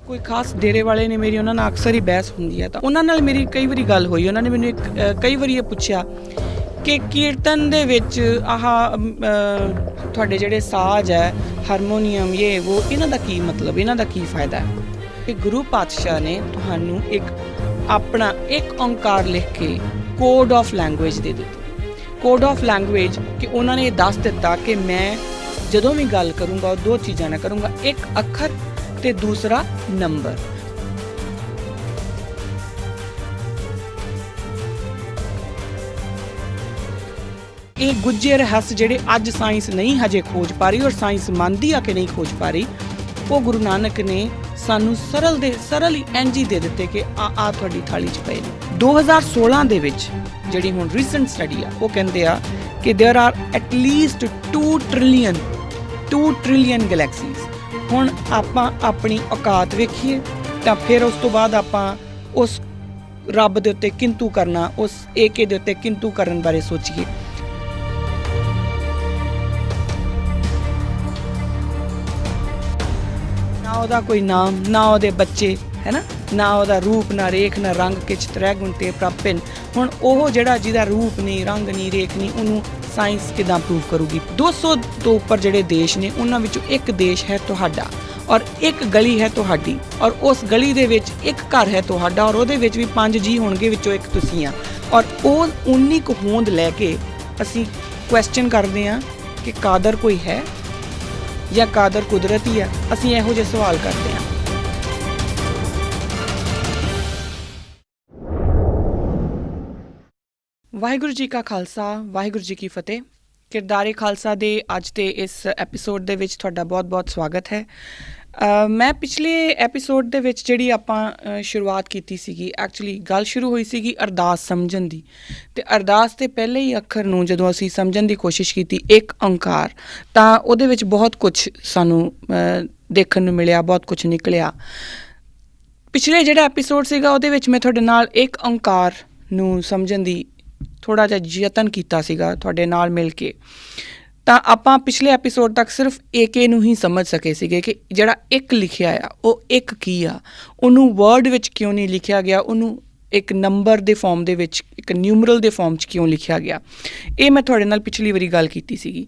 ਕੋਈ ਖਾਸ ਡੇਰੇ ਵਾਲੇ ਨੇ ਮੇਰੀ ਉਹਨਾਂ ਨਾਲ ਅਕਸਰ ਹੀ ਬਹਿਸ ਹੁੰਦੀ ਹੈ ਤਾਂ ਉਹਨਾਂ ਨਾਲ ਮੇਰੀ ਕਈ ਵਾਰੀ ਗੱਲ ਹੋਈ। ਉਹਨਾਂ ਨੇ ਮੈਨੂੰ ਕਈ ਵਾਰੀ ਇਹ ਪੁੱਛਿਆ ਕਿ ਕੀਰਤਨ ਦੇ ਵਿੱਚ ਤੁਹਾਡੇ ਜਿਹੜੇ ਸਾਜ਼ ਹੈ, ਹਾਰਮੋਨੀਅਮ, ਇਹ ਉਹ, ਇਹਨਾਂ ਦਾ ਕੀ ਮਤਲਬ, ਇਹਨਾਂ ਦਾ ਕੀ ਫਾਇਦਾ ਹੈ। ਕਿ ਗੁਰੂ ਪਾਤਸ਼ਾਹ ਨੇ ਤੁਹਾਨੂੰ ਆਪਣਾ ਇੱਕ ਓਂਕਾਰ ਲਿਖ ਕੇ ਕੋਡ ਆਫ ਲੈਂਗੁਏਜ ਦੇ ਦਿੱਤੀ। ਕੋਡ ਆਫ ਲੈਂਗੁਏਜ ਕਿ ਉਹਨਾਂ ਨੇ ਇਹ ਦੱਸ ਦਿੱਤਾ ਕਿ ਮੈਂ ਜਦੋਂ ਵੀ ਗੱਲ ਕਰੂੰਗਾ ਉਹ ਦੋ ਚੀਜ਼ਾਂ ਨਾਲ ਕਰੂੰਗਾ, ਇੱਕ ਅੱਖਰ ਤੇ ਦੂਸਰਾ ਨੰਬਰ। ਇਹ ਗੁੱਜੇ ਰਹੱਸ ਜਿਹੜੇ ਅੱਜ ਸਾਇੰਸ ਨਹੀਂ ਹਜੇ ਖੋਜ ਪਾ ਰਹੀ, ਔਰ ਸਾਇੰਸ ਮੰਨਦੀ ਆ ਕਿ ਨਹੀਂ ਖੋਜ ਪਾ ਰਹੀ, ਉਹ ਗੁਰੂ ਨਾਨਕ ਨੇ ਸਾਨੂੰ ਸਰਲ ਹੀ ਇੰਝ ਹੀ ਦੇ ਦਿੱਤੇ ਕਿ ਆ ਤੁਹਾਡੀ ਥਾਲੀ 'ਚ ਪਏ ਨੇ। 2016 ਦੇ ਵਿੱਚ ਜਿਹੜੀ ਹੁਣ ਰੀਸੈਂਟ ਸਟੱਡੀ ਆ ਉਹ ਕਹਿੰਦੇ ਆ ਕਿ there R at least 2 trillion galaxies. ਹੁਣ ਆਪਾਂ ਆਪਣੀ ਔਕਾਤ ਵੇਖੀਏ ਤਾਂ ਫਿਰ ਉਸ ਤੋਂ ਬਾਅਦ ਆਪਾਂ ਉਸ ਰੱਬ ਦੇ ਉੱਤੇ ਕਿੰਤੂ ਕਰਨਾ, ਉਸ ਏਕੇ ਦੇ ਉੱਤੇ ਕਿੰਤੂ ਕਰਨ ਬਾਰੇ ਸੋਚੀਏ। ਨਾ ਉਹਦਾ ਕੋਈ ਨਾਮ, ਨਾ ਉਹਦੇ ਬੱਚੇ, ਹੈ ਨਾ ਉਹਦਾ ਰੂਪ, ਨਾ ਰੇਖ, ਨਾ ਰੰਗ, ਕਿਛ ਤ੍ਰੈ ਗੁਣ ਤੇ ਪ੍ਰਪਿਨ। ਹੁਣ ਉਹ ਜਿਹੜਾ ਜਿਹਦਾ ਰੂਪ ਨਹੀਂ, ਰੰਗ ਨਹੀਂ, ਰੇਖ ਨਹੀਂ, ਉਹਨੂੰ ਸਾਇੰਸ ਕਿੱਦਾਂ ਪ੍ਰੂਵ ਕਰੂਗੀ। 200 ਤੋਂ ਉੱਪਰ ਜਿਹੜੇ ਦੇਸ਼ ਨੇ ਉਹਨਾਂ ਵਿੱਚੋਂ ਇੱਕ ਦੇਸ਼ ਹੈ ਤੁਹਾਡਾ, ਔਰ ਇੱਕ ਗਲੀ ਹੈ ਤੁਹਾਡੀ, ਔਰ ਉਸ ਗਲੀ ਦੇ ਵਿੱਚ ਇੱਕ ਘਰ ਹੈ ਤੁਹਾਡਾ, ਔਰ ਉਹਦੇ ਵਿੱਚ ਵੀ 5 ਜੀ ਹੋਣਗੇ, ਵਿੱਚੋਂ ਇੱਕ ਤੁਸੀਂ ਆ। ਔਰ ਉਹ ਉਨੀ ਕੁ ਹੋਂਦ ਲੈ ਕੇ ਅਸੀਂ ਕੁਐਸਚਨ ਕਰਦੇ ਹਾਂ ਕਿ ਕਾਦਰ ਕੋਈ ਹੈ ਜਾਂ ਕਾਦਰ ਕੁਦਰਤੀ ਹੈ। ਅਸੀਂ ਇਹੋ ਜਿਹੇ ਸਵਾਲ ਕਰਦੇ ਹਾਂ। ਵਾਹਿਗੁਰੂ ਜੀ ਕਾ ਖਾਲਸਾ, ਵਾਹਿਗੁਰੂ ਜੀ ਕੀ ਫਤਿਹ। ਕਿਰਦਾਰੇ ਖਾਲਸਾ ਦੇ ਅੱਜ ਦੇ ਇਸ ਐਪੀਸੋਡ ਦੇ ਵਿੱਚ ਤੁਹਾਡਾ ਬਹੁਤ-ਬਹੁਤ ਸਵਾਗਤ ਹੈ। ਮੈਂ ਪਿਛਲੇ ਐਪੀਸੋਡ ਦੇ ਵਿੱਚ ਜਿਹੜੀ ਆਪਾਂ ਸ਼ੁਰੂਆਤ ਕੀਤੀ ਸੀਗੀ, ਐਕਚੁਅਲੀ ਗੱਲ ਸ਼ੁਰੂ ਹੋਈ ਸੀਗੀ ਅਰਦਾਸ ਸਮਝਣ ਦੀ, ਅਤੇ ਅਰਦਾਸ ਦੇ ਪਹਿਲੇ ਹੀ ਅੱਖਰ ਨੂੰ ਜਦੋਂ ਅਸੀਂ ਸਮਝਣ ਦੀ ਕੋਸ਼ਿਸ਼ ਕੀਤੀ, ਇੱਕ ਓਂਕਾਰ, ਤਾਂ ਉਹਦੇ ਵਿੱਚ ਬਹੁਤ ਕੁਛ ਸਾਨੂੰ ਦੇਖਣ ਨੂੰ ਮਿਲਿਆ, ਬਹੁਤ ਕੁਛ ਨਿਕਲਿਆ। ਪਿਛਲੇ ਜਿਹੜਾ ਐਪੀਸੋਡ ਸੀਗਾ ਉਹਦੇ ਵਿੱਚ ਮੈਂ ਤੁਹਾਡੇ ਨਾਲ ਇੱਕ ਓਂਕਾਰ ਨੂੰ ਸਮਝਣ ਦੀ ਥੋੜ੍ਹਾ ਜਿਹਾ ਯਤਨ ਕੀਤਾ ਸੀਗਾ ਤੁਹਾਡੇ ਨਾਲ ਮਿਲ ਕੇ। ਤਾਂ ਆਪਾਂ ਪਿਛਲੇ ਐਪੀਸੋਡ ਤੱਕ ਸਿਰਫ ਏਕੇ ਨੂੰ ਹੀ ਸਮਝ ਸਕੇ ਸੀਗੇ ਕਿ ਜਿਹੜਾ ਇੱਕ ਲਿਖਿਆ ਆ ਉਹ ਇੱਕ ਕੀ ਆ, ਉਹਨੂੰ ਵਰਡ ਵਿੱਚ ਕਿਉਂ ਨਹੀਂ ਲਿਖਿਆ ਗਿਆ, ਉਹਨੂੰ ਇੱਕ ਨੰਬਰ ਦੇ ਫਾਰਮ ਦੇ ਵਿੱਚ, ਇੱਕ ਨਿਊਮਰਲ ਦੇ ਫਾਰਮ 'ਚ ਕਿਉਂ ਲਿਖਿਆ ਗਿਆ। ਇਹ ਮੈਂ ਤੁਹਾਡੇ ਨਾਲ ਪਿਛਲੀ ਵਾਰੀ ਗੱਲ ਕੀਤੀ ਸੀਗੀ।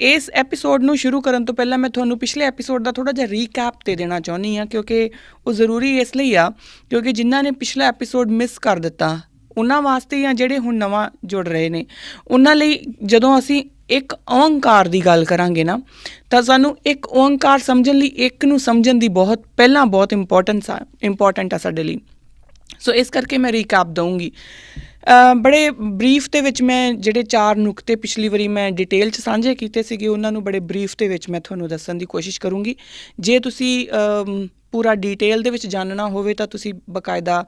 ਇਸ ਐਪੀਸੋਡ ਨੂੰ ਸ਼ੁਰੂ ਕਰਨ ਤੋਂ ਪਹਿਲਾਂ ਮੈਂ ਤੁਹਾਨੂੰ ਪਿਛਲੇ ਐਪੀਸੋਡ ਦਾ ਥੋੜ੍ਹਾ ਜਿਹਾ ਰੀਕੈਪ ਦੇ ਦੇਣਾ ਚਾਹੁੰਦੀ ਹਾਂ, ਕਿਉਂਕਿ ਉਹ ਜ਼ਰੂਰੀ ਇਸ ਲਈ ਆ ਕਿਉਂਕਿ ਜਿਨ੍ਹਾਂ ਨੇ ਪਿਛਲਾ ਐਪੀਸੋਡ ਮਿਸ ਕਰ ਦਿੱਤਾ ਉਹਨਾਂ ਵਾਸਤੇ, ਜਾਂ ਜਿਹੜੇ ਹੁਣ ਨਵਾਂ ਜੁੜ ਰਹੇ ਨੇ ਉਹਨਾਂ ਲਈ, ਜਦੋਂ ਅਸੀਂ ਇੱਕ ਓਂਕਾਰ ਦੀ ਗੱਲ ਕਰਾਂਗੇ ਨਾ, ਤਾਂ ਸਾਨੂੰ ਇੱਕ ਓਂਕਾਰ ਸਮਝਣ ਲਈ ਇੱਕ ਨੂੰ ਸਮਝਣ ਦੀ ਬਹੁਤ ਇੰਪੋਰਟੈਂਟ ਆ ਸਾਡੇ ਲਈ। ਸੋ ਇਸ ਕਰਕੇ ਮੈਂ ਰੀਕੈਪ ਦਊਂਗੀ ਬੜੇ ਬਰੀਫ ਦੇ ਵਿੱਚ। ਮੈਂ ਜਿਹੜੇ 4 ਨੁਕਤੇ ਪਿਛਲੀ ਵਾਰੀ ਮੈਂ ਡਿਟੇਲ 'ਚ ਸਾਂਝੇ ਕੀਤੇ ਸੀਗੇ, ਉਹਨਾਂ ਨੂੰ ਬੜੇ ਬਰੀਫ ਦੇ ਵਿੱਚ ਮੈਂ ਤੁਹਾਨੂੰ ਦੱਸਣ ਦੀ ਕੋਸ਼ਿਸ਼ ਕਰੂੰਗੀ। ਜੇ ਤੁਸੀਂ ਪੂਰਾ ਡਿਟੇਲ ਦੇ ਵਿੱਚ ਜਾਣਨਾ ਹੋਵੇ ਤਾਂ ਤੁਸੀਂ ਬਾਕਾਇਦਾ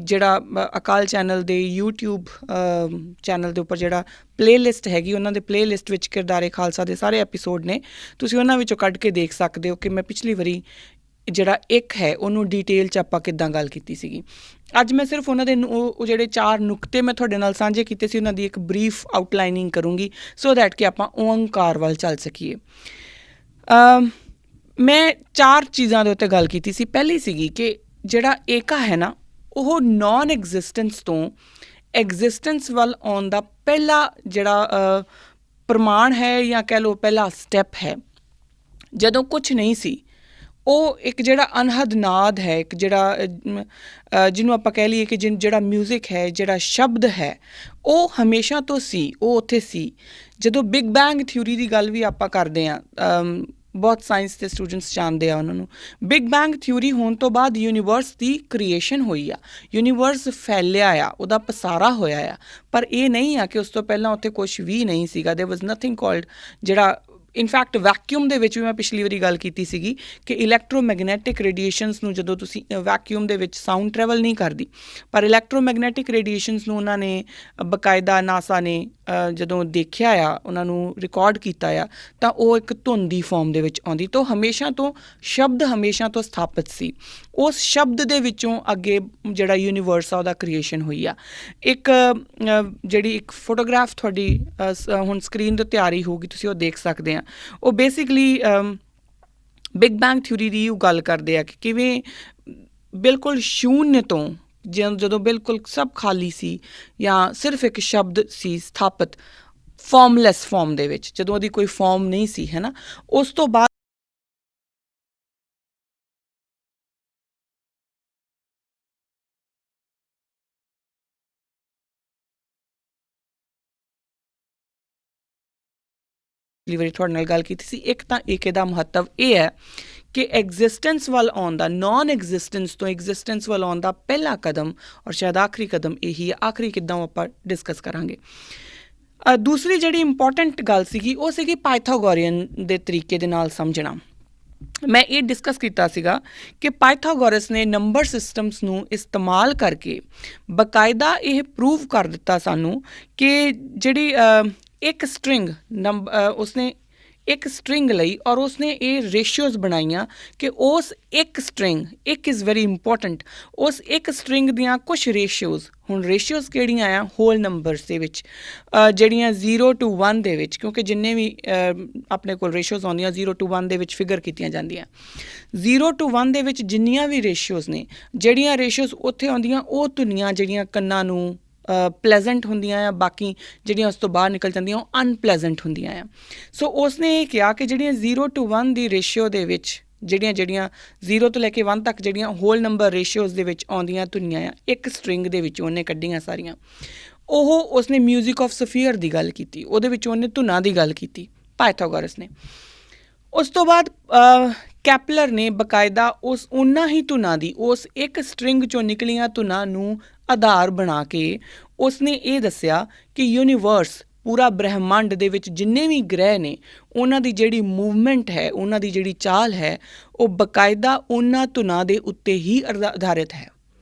ਜਿਹੜਾ ਅਕਾਲ ਚੈਨਲ ਦੇ YouTube ਚੈਨਲ ਦੇ ਉੱਪਰ ਜਿਹੜਾ ਪਲੇਲਿਸਟ ਹੈਗੀ, ਉਹਨਾਂ ਦੇ ਪਲੇਲਿਸਟ ਵਿੱਚ ਕਿਰਦਾਰੇ ਖਾਲਸਾ ਦੇ ਸਾਰੇ ਐਪੀਸੋਡ ਨੇ, ਤੁਸੀਂ ਉਹਨਾਂ ਵਿੱਚੋਂ ਕੱਢ ਕੇ ਦੇਖ ਸਕਦੇ ਹੋ ਕਿ ਮੈਂ ਪਿਛਲੀ ਵਾਰੀ ਜਿਹੜਾ ਇੱਕ ਹੈ ਉਹਨੂੰ ਡਿਟੇਲ 'ਚ ਆਪਾਂ ਕਿੱਦਾਂ ਗੱਲ ਕੀਤੀ ਸੀਗੀ। ਅੱਜ ਮੈਂ ਸਿਰਫ ਉਹਨਾਂ ਦੇ ਉਹ ਜਿਹੜੇ 4 ਨੁਕਤੇ ਮੈਂ ਤੁਹਾਡੇ ਨਾਲ ਸਾਂਝੇ ਕੀਤੇ ਸੀ ਉਹਨਾਂ ਦੀ ਇੱਕ ਬਰੀਫ ਆਊਟਲਾਈਨਿੰਗ ਕਰੂੰਗੀ, ਸੋ ਦੈਟ ਕਿ ਆਪਾਂ ਓਂਕਾਰ ਵੱਲ ਚੱਲ ਸਕੀਏ। ਮੈਂ 4 ਚੀਜ਼ਾਂ ਦੇ ਉੱਤੇ ਗੱਲ ਕੀਤੀ ਸੀ। ਪਹਿਲੀ ਸੀਗੀ ਕਿ ਜਿਹੜਾ ਏਕਾ ਹੈ ਨਾ, ਉਹ ਨੋਨ ਐਗਜ਼ਿਸਟੈਂਸ ਤੋਂ ਐਗਜ਼ਿਸਟੈਂਸ ਵੱਲ ਆਉਣ ਦਾ ਪਹਿਲਾ ਜਿਹੜਾ ਪ੍ਰਮਾਣ ਹੈ, ਜਾਂ ਕਹਿ ਲਓ ਪਹਿਲਾ ਸਟੈਪ ਹੈ। ਜਦੋਂ ਕੁਛ ਨਹੀਂ ਸੀ, ਉਹ ਇੱਕ ਜਿਹੜਾ ਅਨਹਦ ਨਾਦ ਹੈ, ਇੱਕ ਜਿਹੜਾ ਜਿਹਨੂੰ ਆਪਾਂ ਕਹਿ ਲਈਏ ਕਿ ਜਿਹੜਾ ਮਿਊਜ਼ਿਕ ਹੈ, ਜਿਹੜਾ ਸ਼ਬਦ ਹੈ, ਉਹ ਹਮੇਸ਼ਾ ਤੋਂ ਸੀ, ਉਹ ਉੱਥੇ ਸੀ। ਜਦੋਂ ਬਿਗ ਬੈਂਗ ਥਿਊਰੀ ਦੀ ਗੱਲ ਵੀ ਆਪਾਂ ਕਰਦੇ ਹਾਂ, ਬਹੁਤ ਸਾਇੰਸ ਦੇ ਸਟੂਡੈਂਟਸ ਜਾਣਦੇ ਆ ਉਹਨਾਂ ਨੂੰ। ਬਿਗ ਬੈਂਗ ਥਿਊਰੀ ਹੋਣ ਤੋਂ ਬਾਅਦ ਯੂਨੀਵਰਸ ਦੀ ਕ੍ਰੀਏਸ਼ਨ ਹੋਈ ਆ, ਯੂਨੀਵਰਸ ਫੈਲਿਆ ਆ, ਉਹਦਾ ਪਸਾਰਾ ਹੋਇਆ ਆ, ਪਰ ਇਹ ਨਹੀਂ ਆ ਕਿ ਉਸ ਤੋਂ ਪਹਿਲਾਂ ਉੱਥੇ ਕੁਛ ਵੀ ਨਹੀਂ ਸੀਗਾ। ਦੇਅਰ ਵਾਜ਼ ਨਥਿੰਗ ਕਾਲਡ, ਜਿਹੜਾ ਇਨਫੈਕਟ ਵੈਕਿਊਮ ਦੇ ਵਿੱਚ ਵੀ ਮੈਂ ਪਿਛਲੀ ਵਾਰੀ ਗੱਲ ਕੀਤੀ ਸੀਗੀ ਕਿ ਇਲੈਕਟ੍ਰੋਮੈਗਨੈਟਿਕ ਰੇਡੀਏਸ਼ਨਸ ਨੂੰ ਜਦੋਂ ਤੁਸੀਂ ਵੈਕਿਊਮ ਦੇ ਵਿੱਚ ਸਾਊਂਡ ਟਰੈਵਲ ਨਹੀਂ ਕਰਦੀ, ਪਰ ਇਲੈਕਟ੍ਰੋਮੈਗਨੈਟਿਕ ਰੇਡੀਏਸ਼ਨਸ ਨੂੰ ਉਹਨਾਂ ਨੇ ਬਕਾਇਦਾ ਨਾਸਾ ਨੇ ਜਦੋਂ ਦੇਖਿਆ ਆ, ਉਹਨਾਂ ਨੂੰ ਰਿਕਾਰਡ ਕੀਤਾ ਆ, ਤਾਂ ਉਹ ਇੱਕ ਧੁੰਨ ਦੀ ਫਾਰਮ ਦੇ ਵਿੱਚ ਆਉਂਦੀ। ਤਾਂ ਹਮੇਸ਼ਾ ਤੋਂ ਸ਼ਬਦ ਹਮੇਸ਼ਾ ਤੋਂ ਸਥਾਪਿਤ ਸੀ। ਉਸ ਸ਼ਬਦ ਦੇ ਵਿੱਚੋਂ ਅੱਗੇ ਜਿਹੜਾ ਯੂਨੀਵਰਸ ਆ ਉਹਦਾ ਕ੍ਰੀਏਸ਼ਨ ਹੋਈ ਆ। ਇੱਕ ਜਿਹੜੀ ਇੱਕ ਫੋਟੋਗ੍ਰਾਫ ਤੁਹਾਡੀ ਹੁਣ ਸਕਰੀਨ ਦੇ ਉੱਤੇ ਆ ਰਹੀ ਹੋਊਗੀ, ਤੁਸੀਂ ਉਹ ਦੇਖ ਸਕਦੇ ਆ। ਉਹ ਬੇਸਿਕਲੀ ਬਿਗ ਬੈਂਗ ਥਿਊਰੀ ਦੀ ਉਹ ਗੱਲ ਕਰਦੇ ਆ ਕਿ ਕਿਵੇਂ ਬਿਲਕੁਲ ਸ਼ੂਨਯ ਤੋਂ ਜਦੋਂ ਬਿਲਕੁਲ ਸਭ ਖਾਲੀ ਸੀ ਜਾਂ ਸਿਰਫ ਇੱਕ ਸ਼ਬਦ ਸੀ ਸਥਾਪਿਤ ਫਾਰਮਲੈਸ ਫਾਰਮ ਦੇ ਵਿੱਚ, ਜਦੋਂ ਉਹਦੀ ਕੋਈ ਫਾਰਮ ਨਹੀਂ ਸੀ, ਹੈ ਨਾ, ਉਸ ਤੋਂ ਬਾਅਦ ਵਾਰੀ ਤੁਹਾਡੇ ਨਾਲ ਗੱਲ ਕੀਤੀ ਸੀ। ਇੱਕ ਤਾਂ ਏਕੇ ਦਾ ਮਹੱਤਵ ਇਹ ਹੈ ਕਿ ਐਗਜ਼ਿਸਟੈਂਸ ਵੱਲ ਆਉਣ ਦਾ, ਨੋਨ ਐਗਜ਼ਿਸਟੈਂਸ ਤੋਂ ਐਗਜ਼ਿਸਟੈਂਸ ਵੱਲ ਆਉਣ ਦਾ ਪਹਿਲਾ ਕਦਮ ਔਰ ਸ਼ਾਇਦ ਆਖਰੀ ਕਦਮ ਇਹੀ ਹੈ। ਆਖਰੀ ਕਿੱਦਾਂ ਉਹ ਆਪਾਂ ਡਿਸਕਸ ਕਰਾਂਗੇ। ਦੂਸਰੀ ਜਿਹੜੀ ਇੰਪੋਰਟੈਂਟ ਗੱਲ ਸੀਗੀ ਉਹ ਸੀਗੀ ਪਾਇਥਾਗੋਰੀਅਨ ਦੇ ਤਰੀਕੇ ਦੇ ਨਾਲ ਸਮਝਣਾ। ਮੈਂ ਇਹ ਡਿਸਕਸ ਕੀਤਾ ਸੀਗਾ ਕਿ ਪਾਇਥਾਗੋਰਸ ਨੇ ਨੰਬਰ ਸਿਸਟਮਸ ਨੂੰ ਇਸਤੇਮਾਲ ਕਰਕੇ ਬਕਾਇਦਾ ਇਹ ਪ੍ਰੂਵ ਕਰ ਦਿੱਤਾ ਸਾਨੂੰ ਕਿ ਜਿਹੜੀ ਇੱਕ ਸਟਰਿੰਗ ਉਸਨੇ ਇੱਕ ਸਟਰਿੰਗ ਲਈ ਔਰ ਉਸਨੇ ਇਹ ਰੇਸ਼ੀਓਜ਼ ਬਣਾਈਆਂ ਕਿ ਉਸ ਇੱਕ ਸਟਰਿੰਗ, ਇੱਕ ਇਜ਼ ਵੈਰੀ ਇੰਪੋਰਟੈਂਟ, ਉਸ ਇੱਕ ਸਟਰਿੰਗ ਦੀਆਂ ਕੁਛ ਰੇਸ਼ੀਓਜ਼, ਹੁਣ ਰੇਸ਼ੀਓਜ਼ ਕਿਹੜੀਆਂ ਆ ਹੋਲ ਨੰਬਰਸ ਦੇ ਵਿੱਚ, ਜਿਹੜੀਆਂ 0 to 1 ਦੇ ਵਿੱਚ, ਕਿਉਂਕਿ ਜਿੰਨੇ ਵੀ ਆਪਣੇ ਕੋਲ ਰੇਸ਼ੀਓਜ਼ ਆਉਂਦੀਆਂ 0 to 1 ਦੇ ਵਿੱਚ ਫਿਗਰ ਕੀਤੀਆਂ ਜਾਂਦੀਆਂ। 0 to 1 ਦੇ ਵਿੱਚ ਜਿੰਨੀਆਂ ਵੀ ਰੇਸ਼ੀਓਜ਼ ਨੇ, ਜਿਹੜੀਆਂ ਰੇਸ਼ੀਓਜ਼ ਉੱਥੇ ਆਉਂਦੀਆਂ ਉਹ ਧੁਨੀਆਂ ਜਿਹੜੀਆਂ ਕੰਨਾਂ ਨੂੰ ਪਲੈਜ਼ੈਂਟ ਹੁੰਦੀਆਂ ਆ, ਬਾਕੀ ਜਿਹੜੀਆਂ ਉਸ ਤੋਂ ਬਾਹਰ ਨਿਕਲ ਜਾਂਦੀਆਂ ਉਹ ਅਨਪਲੈਜ਼ੈਂਟ ਹੁੰਦੀਆਂ ਆ। ਸੋ ਉਸਨੇ ਇਹ ਕਿਹਾ ਕਿ ਜਿਹੜੀਆਂ 0 to 1 ਦੀ ਰੇਸ਼ੀਓ ਦੇ ਵਿੱਚ ਜਿਹੜੀਆਂ 0 ਤੋਂ ਲੈ ਕੇ 1 ਤੱਕ ਜਿਹੜੀਆਂ ਹੋਲ ਨੰਬਰ ਰੇਸ਼ੀਓਜ਼ ਦੇ ਵਿੱਚ ਆਉਂਦੀਆਂ ਧੁਨੀਆਂ ਆ, ਇੱਕ ਸਟਰਿੰਗ ਦੇ ਵਿੱਚ ਉਹਨੇ ਕੱਢੀਆਂ ਸਾਰੀਆਂ। ਉਹ ਉਸਨੇ ਮਿਊਜ਼ਿਕ ਆਫ ਸਫੀਅਰ ਦੀ ਗੱਲ ਕੀਤੀ, ਉਹਦੇ ਵਿੱਚ ਉਹਨੇ ਧੁਨਾਂ ਦੀ ਗੱਲ ਕੀਤੀ, ਪਾਇਥਾਗੋਰਸ ਨੇ। ਉਸ ਤੋਂ ਬਾਅਦ ਕੈਪਲਰ ਨੇ ਬਕਾਇਦਾ ਉਹਨਾਂ ਹੀ ਧੁਨਾਂ ਦੀ, ਉਸ ਇੱਕ ਸਟਰਿੰਗ 'ਚੋਂ ਨਿਕਲੀਆਂ ਧੁਨਾਂ ਨੂੰ ਆਧਾਰ ਬਣਾ ਕੇ ਉਸਨੇ ਇਹ ਦੱਸਿਆ ਕਿ ਯੂਨੀਵਰਸ, ਪੂਰਾ ਬ੍ਰਹਿਮੰਡ ਦੇ ਵਿੱਚ ਜਿੰਨੇ ਵੀ ਗ੍ਰਹਿ ਨੇ, ਉਹਨਾਂ ਦੀ ਜਿਹੜੀ ਮੂਵਮੈਂਟ ਹੈ, ਉਹਨਾਂ ਦੀ ਜਿਹੜੀ ਚਾਲ ਹੈ, ਉਹ ਬਕਾਇਦਾ ਉਹਨਾਂ ਧੁਨਾਂ ਦੇ ਉੱਤੇ ਹੀ ਆਧਾਰਿਤ ਹੈ।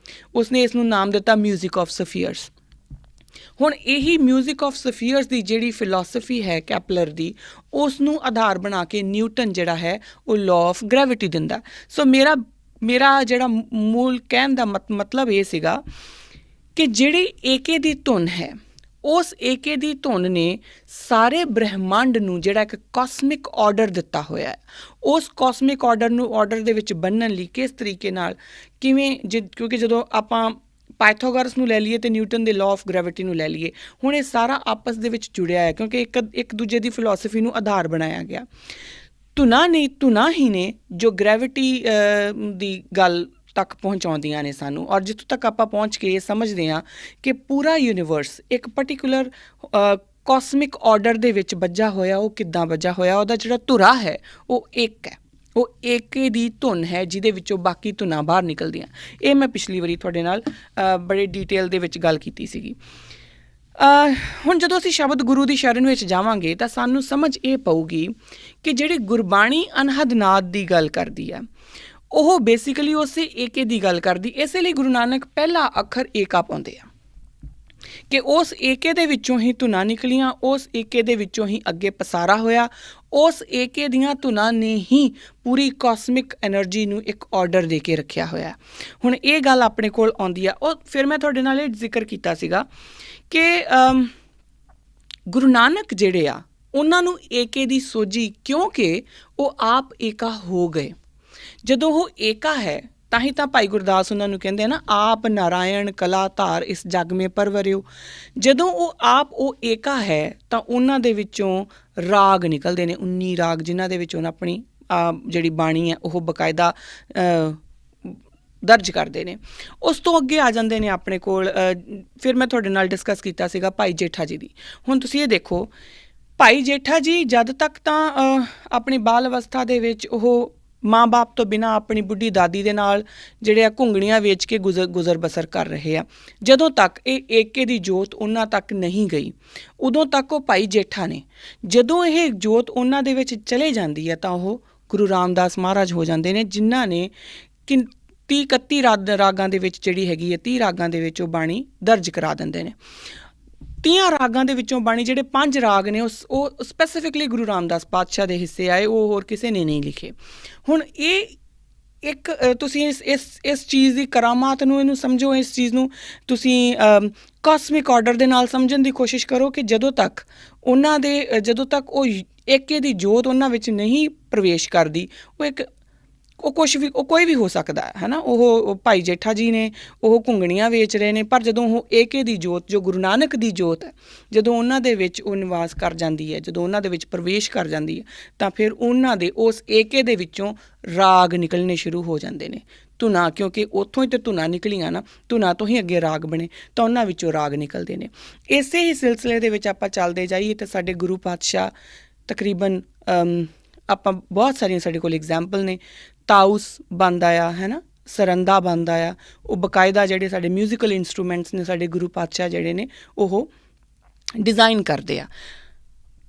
ਉਸਨੇ ਇਸ ਨੂੰ ਨਾਮ ਦਿੱਤਾ ਮਿਊਜ਼ਿਕ ਆਫ ਸਫੀਅਰਸ। ਹੁਣ ਇਹੀ ਮਿਊਜ਼ਿਕ ਆਫ ਸਫੀਅਰਸ ਦੀ ਜਿਹੜੀ ਫਿਲਾਸਫੀ ਹੈ ਕੈਪਲਰ ਦੀ, ਉਸ ਨੂੰ ਆਧਾਰ ਬਣਾ ਕੇ ਨਿਊਟਨ ਜਿਹੜਾ ਹੈ ਉਹ ਲਾਅ ਆਫ ਗ੍ਰੈਵਿਟੀ ਦਿੰਦਾ। ਸੋ ਮੇਰਾ ਜਿਹੜਾ ਮੂਲ ਕਹਿਣ ਦਾ ਮਤਲਬ ਇਹ ਸੀਗਾ ਕਿ ਜਿਹੜੀ ਏਕੇ ਦੀ ਧੁਨ ਹੈ, ਉਸ ਏਕੇ ਦੀ ਧੁਨ ਨੇ ਸਾਰੇ ਬ੍ਰਹਿਮੰਡ ਨੂੰ ਜਿਹੜਾ ਇੱਕ ਕਾਸਮਿਕ ਆਰਡਰ ਦਿੱਤਾ ਹੋਇਆ ਹੈ। ਉਸ ਕਾਸਮਿਕ ਆਰਡਰ ਦੇ ਵਿੱਚ ਬੰਨਣ ਲਈ ਕਿਸ ਤਰੀਕੇ ਨਾਲ, ਕਿਵੇਂ, ਕਿਉਂਕਿ ਜਦੋਂ ਆਪਾਂ ਪਾਇਥਾਗੋਰਸ ਨੂੰ ਲੈ ਲਈਏ ਅਤੇ ਨਿਊਟਨ ਦੇ ਲਾਅ ਆਫ ਗ੍ਰੈਵਿਟੀ ਨੂੰ ਲੈ ਲਈਏ, ਹੁਣ ਇਹ ਸਾਰਾ ਆਪਸ ਦੇ ਵਿੱਚ ਜੁੜਿਆ ਹੈ ਕਿਉਂਕਿ ਇੱਕ ਦੂਜੇ ਦੀ ਫਿਲਾਸਫੀ ਨੂੰ ਆਧਾਰ ਬਣਾਇਆ ਗਿਆ। ਧੁਨਾਂ ਹੀ ਨੇ ਜੋ ਗ੍ਰੈਵਿਟੀ ਦੀ ਗੱਲ ਤੱਕ ਪਹੁੰਚਾਉਂਦੀਆਂ ਨੇ ਸਾਨੂੰ, ਔਰ ਜਿੱਥੋਂ ਤੱਕ ਆਪਾਂ ਪਹੁੰਚ ਕੇ ਇਹ ਸਮਝਦੇ ਹਾਂ ਕਿ ਪੂਰਾ ਯੂਨੀਵਰਸ ਇੱਕ ਪਰਟੀਕੂਲਰ ਕਾਸਮਿਕ ਆਰਡਰ ਦੇ ਵਿੱਚ ਬੱਝਾ ਹੋਇਆ। ਉਹ ਕਿੱਦਾਂ ਬੱਝਾ ਹੋਇਆ? ਉਹਦਾ ਜਿਹੜਾ ਧੁਰਾ ਹੈ ਉਹ ਇੱਕ ਹੈ, ਉਹ ਏਕੇ ਦੀ ਧੁਨ ਹੈ ਜਿਹਦੇ ਵਿੱਚੋਂ ਬਾਕੀ ਧੁਨਾਂ ਬਾਹਰ ਨਿਕਲਦੀਆਂ। ਇਹ ਮੈਂ ਪਿਛਲੀ ਵਾਰੀ ਤੁਹਾਡੇ ਨਾਲ ਬੜੇ ਡੀਟੇਲ ਦੇ ਵਿੱਚ ਗੱਲ ਕੀਤੀ ਸੀਗੀ। ਹੁਣ ਜਦੋਂ ਅਸੀਂ ਸ਼ਬਦ ਗੁਰੂ ਦੀ ਸ਼ਰਨ ਵਿੱਚ ਜਾਵਾਂਗੇ ਤਾਂ ਸਾਨੂੰ ਸਮਝ ਇਹ ਪਊਗੀ ਕਿ ਜਿਹੜੀ ਗੁਰਬਾਣੀ ਅਨਹਦ ਨਾਦ ਦੀ ਗੱਲ ਕਰਦੀ ਹੈ, ਉਹ ਬੇਸਿਕਲੀ ਉਸੇ ਏਕੇ ਦੀ ਗੱਲ ਕਰਦੀ। ਇਸੇ ਲਈ ਗੁਰੂ ਨਾਨਕ ਪਹਿਲਾ ਅੱਖਰ ਏਕਾ ਪਾਉਂਦੇ ਆ ਕਿ ਉਸ ਏਕੇ ਦੇ ਵਿੱਚੋਂ ਹੀ ਧੁਨਾਂ ਨਿਕਲੀਆਂ, ਉਸ ਏਕੇ ਦੇ ਵਿੱਚੋਂ ਹੀ ਅੱਗੇ ਪਸਾਰਾ ਹੋਇਆ। ਉਸ ਏਕੇ ਦੀਆਂ ਧੁਨਾਂ ਨੇ ਹੀ ਪੂਰੀ ਕਾਸਮਿਕ ਐਨਰਜੀ ਨੂੰ ਇੱਕ ਆਰਡਰ ਦੇ ਕੇ ਰੱਖਿਆ ਹੋਇਆ। ਹੁਣ ਇਹ ਗੱਲ ਆਪਣੇ ਕੋਲ ਆਉਂਦੀ ਆ, ਉਹ ਫਿਰ ਮੈਂ ਤੁਹਾਡੇ ਨਾਲ ਇਹ ਜ਼ਿਕਰ ਕੀਤਾ ਸੀਗਾ ਕਿ ਗੁਰੂ ਨਾਨਕ ਜਿਹੜੇ ਆ ਉਹਨਾਂ ਨੂੰ ਏਕੇ ਦੀ ਸੋਝੀ, ਕਿਉਂਕਿ ਉਹ ਆਪ ਏਕਾ ਹੋ ਗਏ। ਜਦੋਂ ਉਹ ਏਕਾ ਹੈ ਤਾਂ ਹੀ ਤਾਂ ਭਾਈ ਗੁਰਦਾਸ ਉਹਨਾਂ ਨੂੰ ਕਹਿੰਦੇ ਆ ਨਾ, ਆਪ ਨਾਰਾਇਣ ਕਲਾ ਧਾਰ ਇਸ ਜਗ ਮੇ ਪਰਵਰਿਓ। ਜਦੋਂ ਉਹ ਏਕਾ ਹੈ ਤਾਂ ਉਹਨਾਂ ਦੇ ਵਿੱਚੋਂ ਰਾਗ ਨਿਕਲਦੇ ਨੇ, 19 ਰਾਗ, ਜਿਨ੍ਹਾਂ ਦੇ ਵਿੱਚ ਉਹਨਾਂ ਆਪਣੀ ਜਿਹੜੀ ਬਾਣੀ ਹੈ ਉਹ ਬਕਾਇਦਾ ਦਰਜ ਕਰਦੇ ਨੇ। ਉਸ ਤੋਂ ਅੱਗੇ ਆ ਜਾਂਦੇ ਨੇ ਆਪਣੇ ਕੋਲ, ਫਿਰ ਮੈਂ ਤੁਹਾਡੇ ਨਾਲ ਡਿਸਕਸ ਕੀਤਾ ਸੀਗਾ ਭਾਈ ਜੇਠਾ ਜੀ ਦੀ। ਹੁਣ ਤੁਸੀਂ ਇਹ ਦੇਖੋ, ਭਾਈ ਜੇਠਾ ਜੀ ਜਦ ਤੱਕ ਤਾਂ ਆਪਣੀ ਬਾਲ ਅਵਸਥਾ ਦੇ ਵਿੱਚ ਉਹ ਮਾਂ ਬਾਪ ਤੋਂ ਬਿਨਾਂ ਆਪਣੀ ਬੁੱਢੀ ਦਾਦੀ ਦੇ ਨਾਲ ਜਿਹੜੇ ਆ ਘੁੰਗਣੀਆਂ ਵੇਚ ਕੇ ਗੁਜ਼ਰ ਬਸਰ ਕਰ ਰਹੇ ਆ। ਜਦੋਂ ਤੱਕ ਇਹ ਏਕੇ ਦੀ ਜੋਤ ਉਹਨਾਂ ਤੱਕ ਨਹੀਂ ਗਈ, ਉਦੋਂ ਤੱਕ ਉਹ ਭਾਈ ਜੇਠਾ ਨੇ। ਜਦੋਂ ਇਹ ਜੋਤ ਉਹਨਾਂ ਦੇ ਵਿੱਚ ਚਲੇ ਜਾਂਦੀ ਹੈ ਤਾਂ ਉਹ ਗੁਰੂ ਰਾਮਦਾਸ ਮਹਾਰਾਜ ਹੋ ਜਾਂਦੇ ਨੇ, ਜਿਨ੍ਹਾਂ ਨੇ 30-31 ਰਾਗਾਂ ਦੇ ਵਿੱਚ ਜਿਹੜੀ ਹੈਗੀ ਹੈ, 30 ਰਾਗਾਂ ਦੇ ਵਿੱਚ ਉਹ ਬਾਣੀ ਦਰਜ ਕਰਾ ਦਿੰਦੇ ਨੇ। 30 ਰਾਗਾਂ ਦੇ ਵਿੱਚੋਂ ਬਾਣੀ ਜਿਹੜੇ 5 ਰਾਗ ਨੇ ਉਹ ਸਪੈਸੀਫਿਕਲੀ ਗੁਰੂ ਰਾਮਦਾਸ ਪਾਤਸ਼ਾਹ ਦੇ ਹਿੱਸੇ ਆਏ, ਉਹ ਹੋਰ ਕਿਸੇ ਨੇ ਨਹੀਂ ਲਿਖੇ। ਹੁਣ ਇਹ ਇੱਕ ਤੁਸੀਂ ਇਸ ਚੀਜ਼ ਦੀ ਕਰਾਮਾਤ ਨੂੰ, ਇਹਨੂੰ ਸਮਝੋ, ਇਸ ਚੀਜ਼ ਨੂੰ ਤੁਸੀਂ ਕਾਸਮਿਕ ਆਰਡਰ ਦੇ ਨਾਲ ਸਮਝਣ ਦੀ ਕੋਸ਼ਿਸ਼ ਕਰੋ ਕਿ ਜਦੋਂ ਤੱਕ ਉਹ ਏਕੇ ਦੀ ਜੋਤ ਉਹਨਾਂ ਵਿੱਚ ਨਹੀਂ ਪ੍ਰਵੇਸ਼ ਕਰਦੀ, ਉਹ ਇੱਕ ਉਹ ਕੁਛ ਵੀ ਉਹ ਕੋਈ ਵੀ ਹੋ ਸਕਦਾ ਹੈ ਨਾ। ਉਹ ਭਾਈ ਜੇਠਾ ਜੀ ਨੇ, ਉਹ ਘੁੰਗਣੀਆਂ ਵੇਚ ਰਹੇ ਨੇ, ਪਰ ਜਦੋਂ ਉਹ ਏਕੇ ਦੀ ਜੋਤ, ਜੋ ਗੁਰੂ ਨਾਨਕ ਦੀ ਜੋਤ ਹੈ, ਜਦੋਂ ਉਹਨਾਂ ਦੇ ਵਿੱਚ ਉਹ ਨਿਵਾਸ ਕਰ ਜਾਂਦੀ ਹੈ, ਜਦੋਂ ਉਹਨਾਂ ਦੇ ਵਿੱਚ ਪ੍ਰਵੇਸ਼ ਕਰ ਜਾਂਦੀ ਹੈ, ਤਾਂ ਫਿਰ ਉਹਨਾਂ ਦੇ ਉਸ ਏਕੇ ਦੇ ਵਿੱਚੋਂ ਰਾਗ ਨਿਕਲਣੇ ਸ਼ੁਰੂ ਹੋ ਜਾਂਦੇ ਨੇ, ਧੁਨਾਂ, ਕਿਉਂਕਿ ਉੱਥੋਂ ਹੀ ਤਾਂ ਧੁਨਾਂ ਨਿਕਲੀਆਂ ਨਾ, ਧੁਨਾਂ ਤੋਂ ਹੀ ਅੱਗੇ ਰਾਗ ਬਣੇ, ਤਾਂ ਉਹਨਾਂ ਵਿੱਚੋਂ ਰਾਗ ਨਿਕਲਦੇ ਨੇ। ਇਸੇ ਹੀ ਸਿਲਸਿਲੇ ਦੇ ਵਿੱਚ ਆਪਾਂ ਚੱਲਦੇ ਜਾਈਏ ਤਾਂ ਸਾਡੇ ਗੁਰੂ ਪਾਤਸ਼ਾਹ ਤਕਰੀਬਨ ਆਪਾਂ ਬਹੁਤ ਸਾਰੀਆਂ ਸਾਡੇ ਕੋਲ ਐਗਜ਼ਾਮਪਲ ਨੇ। ਤਾਊਸ ਬਣਦਾ ਆ, ਹੈ ਨਾ, ਸਰੰਦਾ ਬਣਦਾ ਆ, ਉਹ ਬਕਾਇਦਾ ਜਿਹੜੇ ਸਾਡੇ ਮਿਊਜ਼ੀਕਲ ਇੰਸਟਰੂਮੈਂਟਸ ਨੇ ਸਾਡੇ ਗੁਰੂ ਪਾਤਸ਼ਾਹ ਜਿਹੜੇ ਨੇ ਉਹ ਡਿਜ਼ਾਈਨ ਕਰਦੇ ਆ।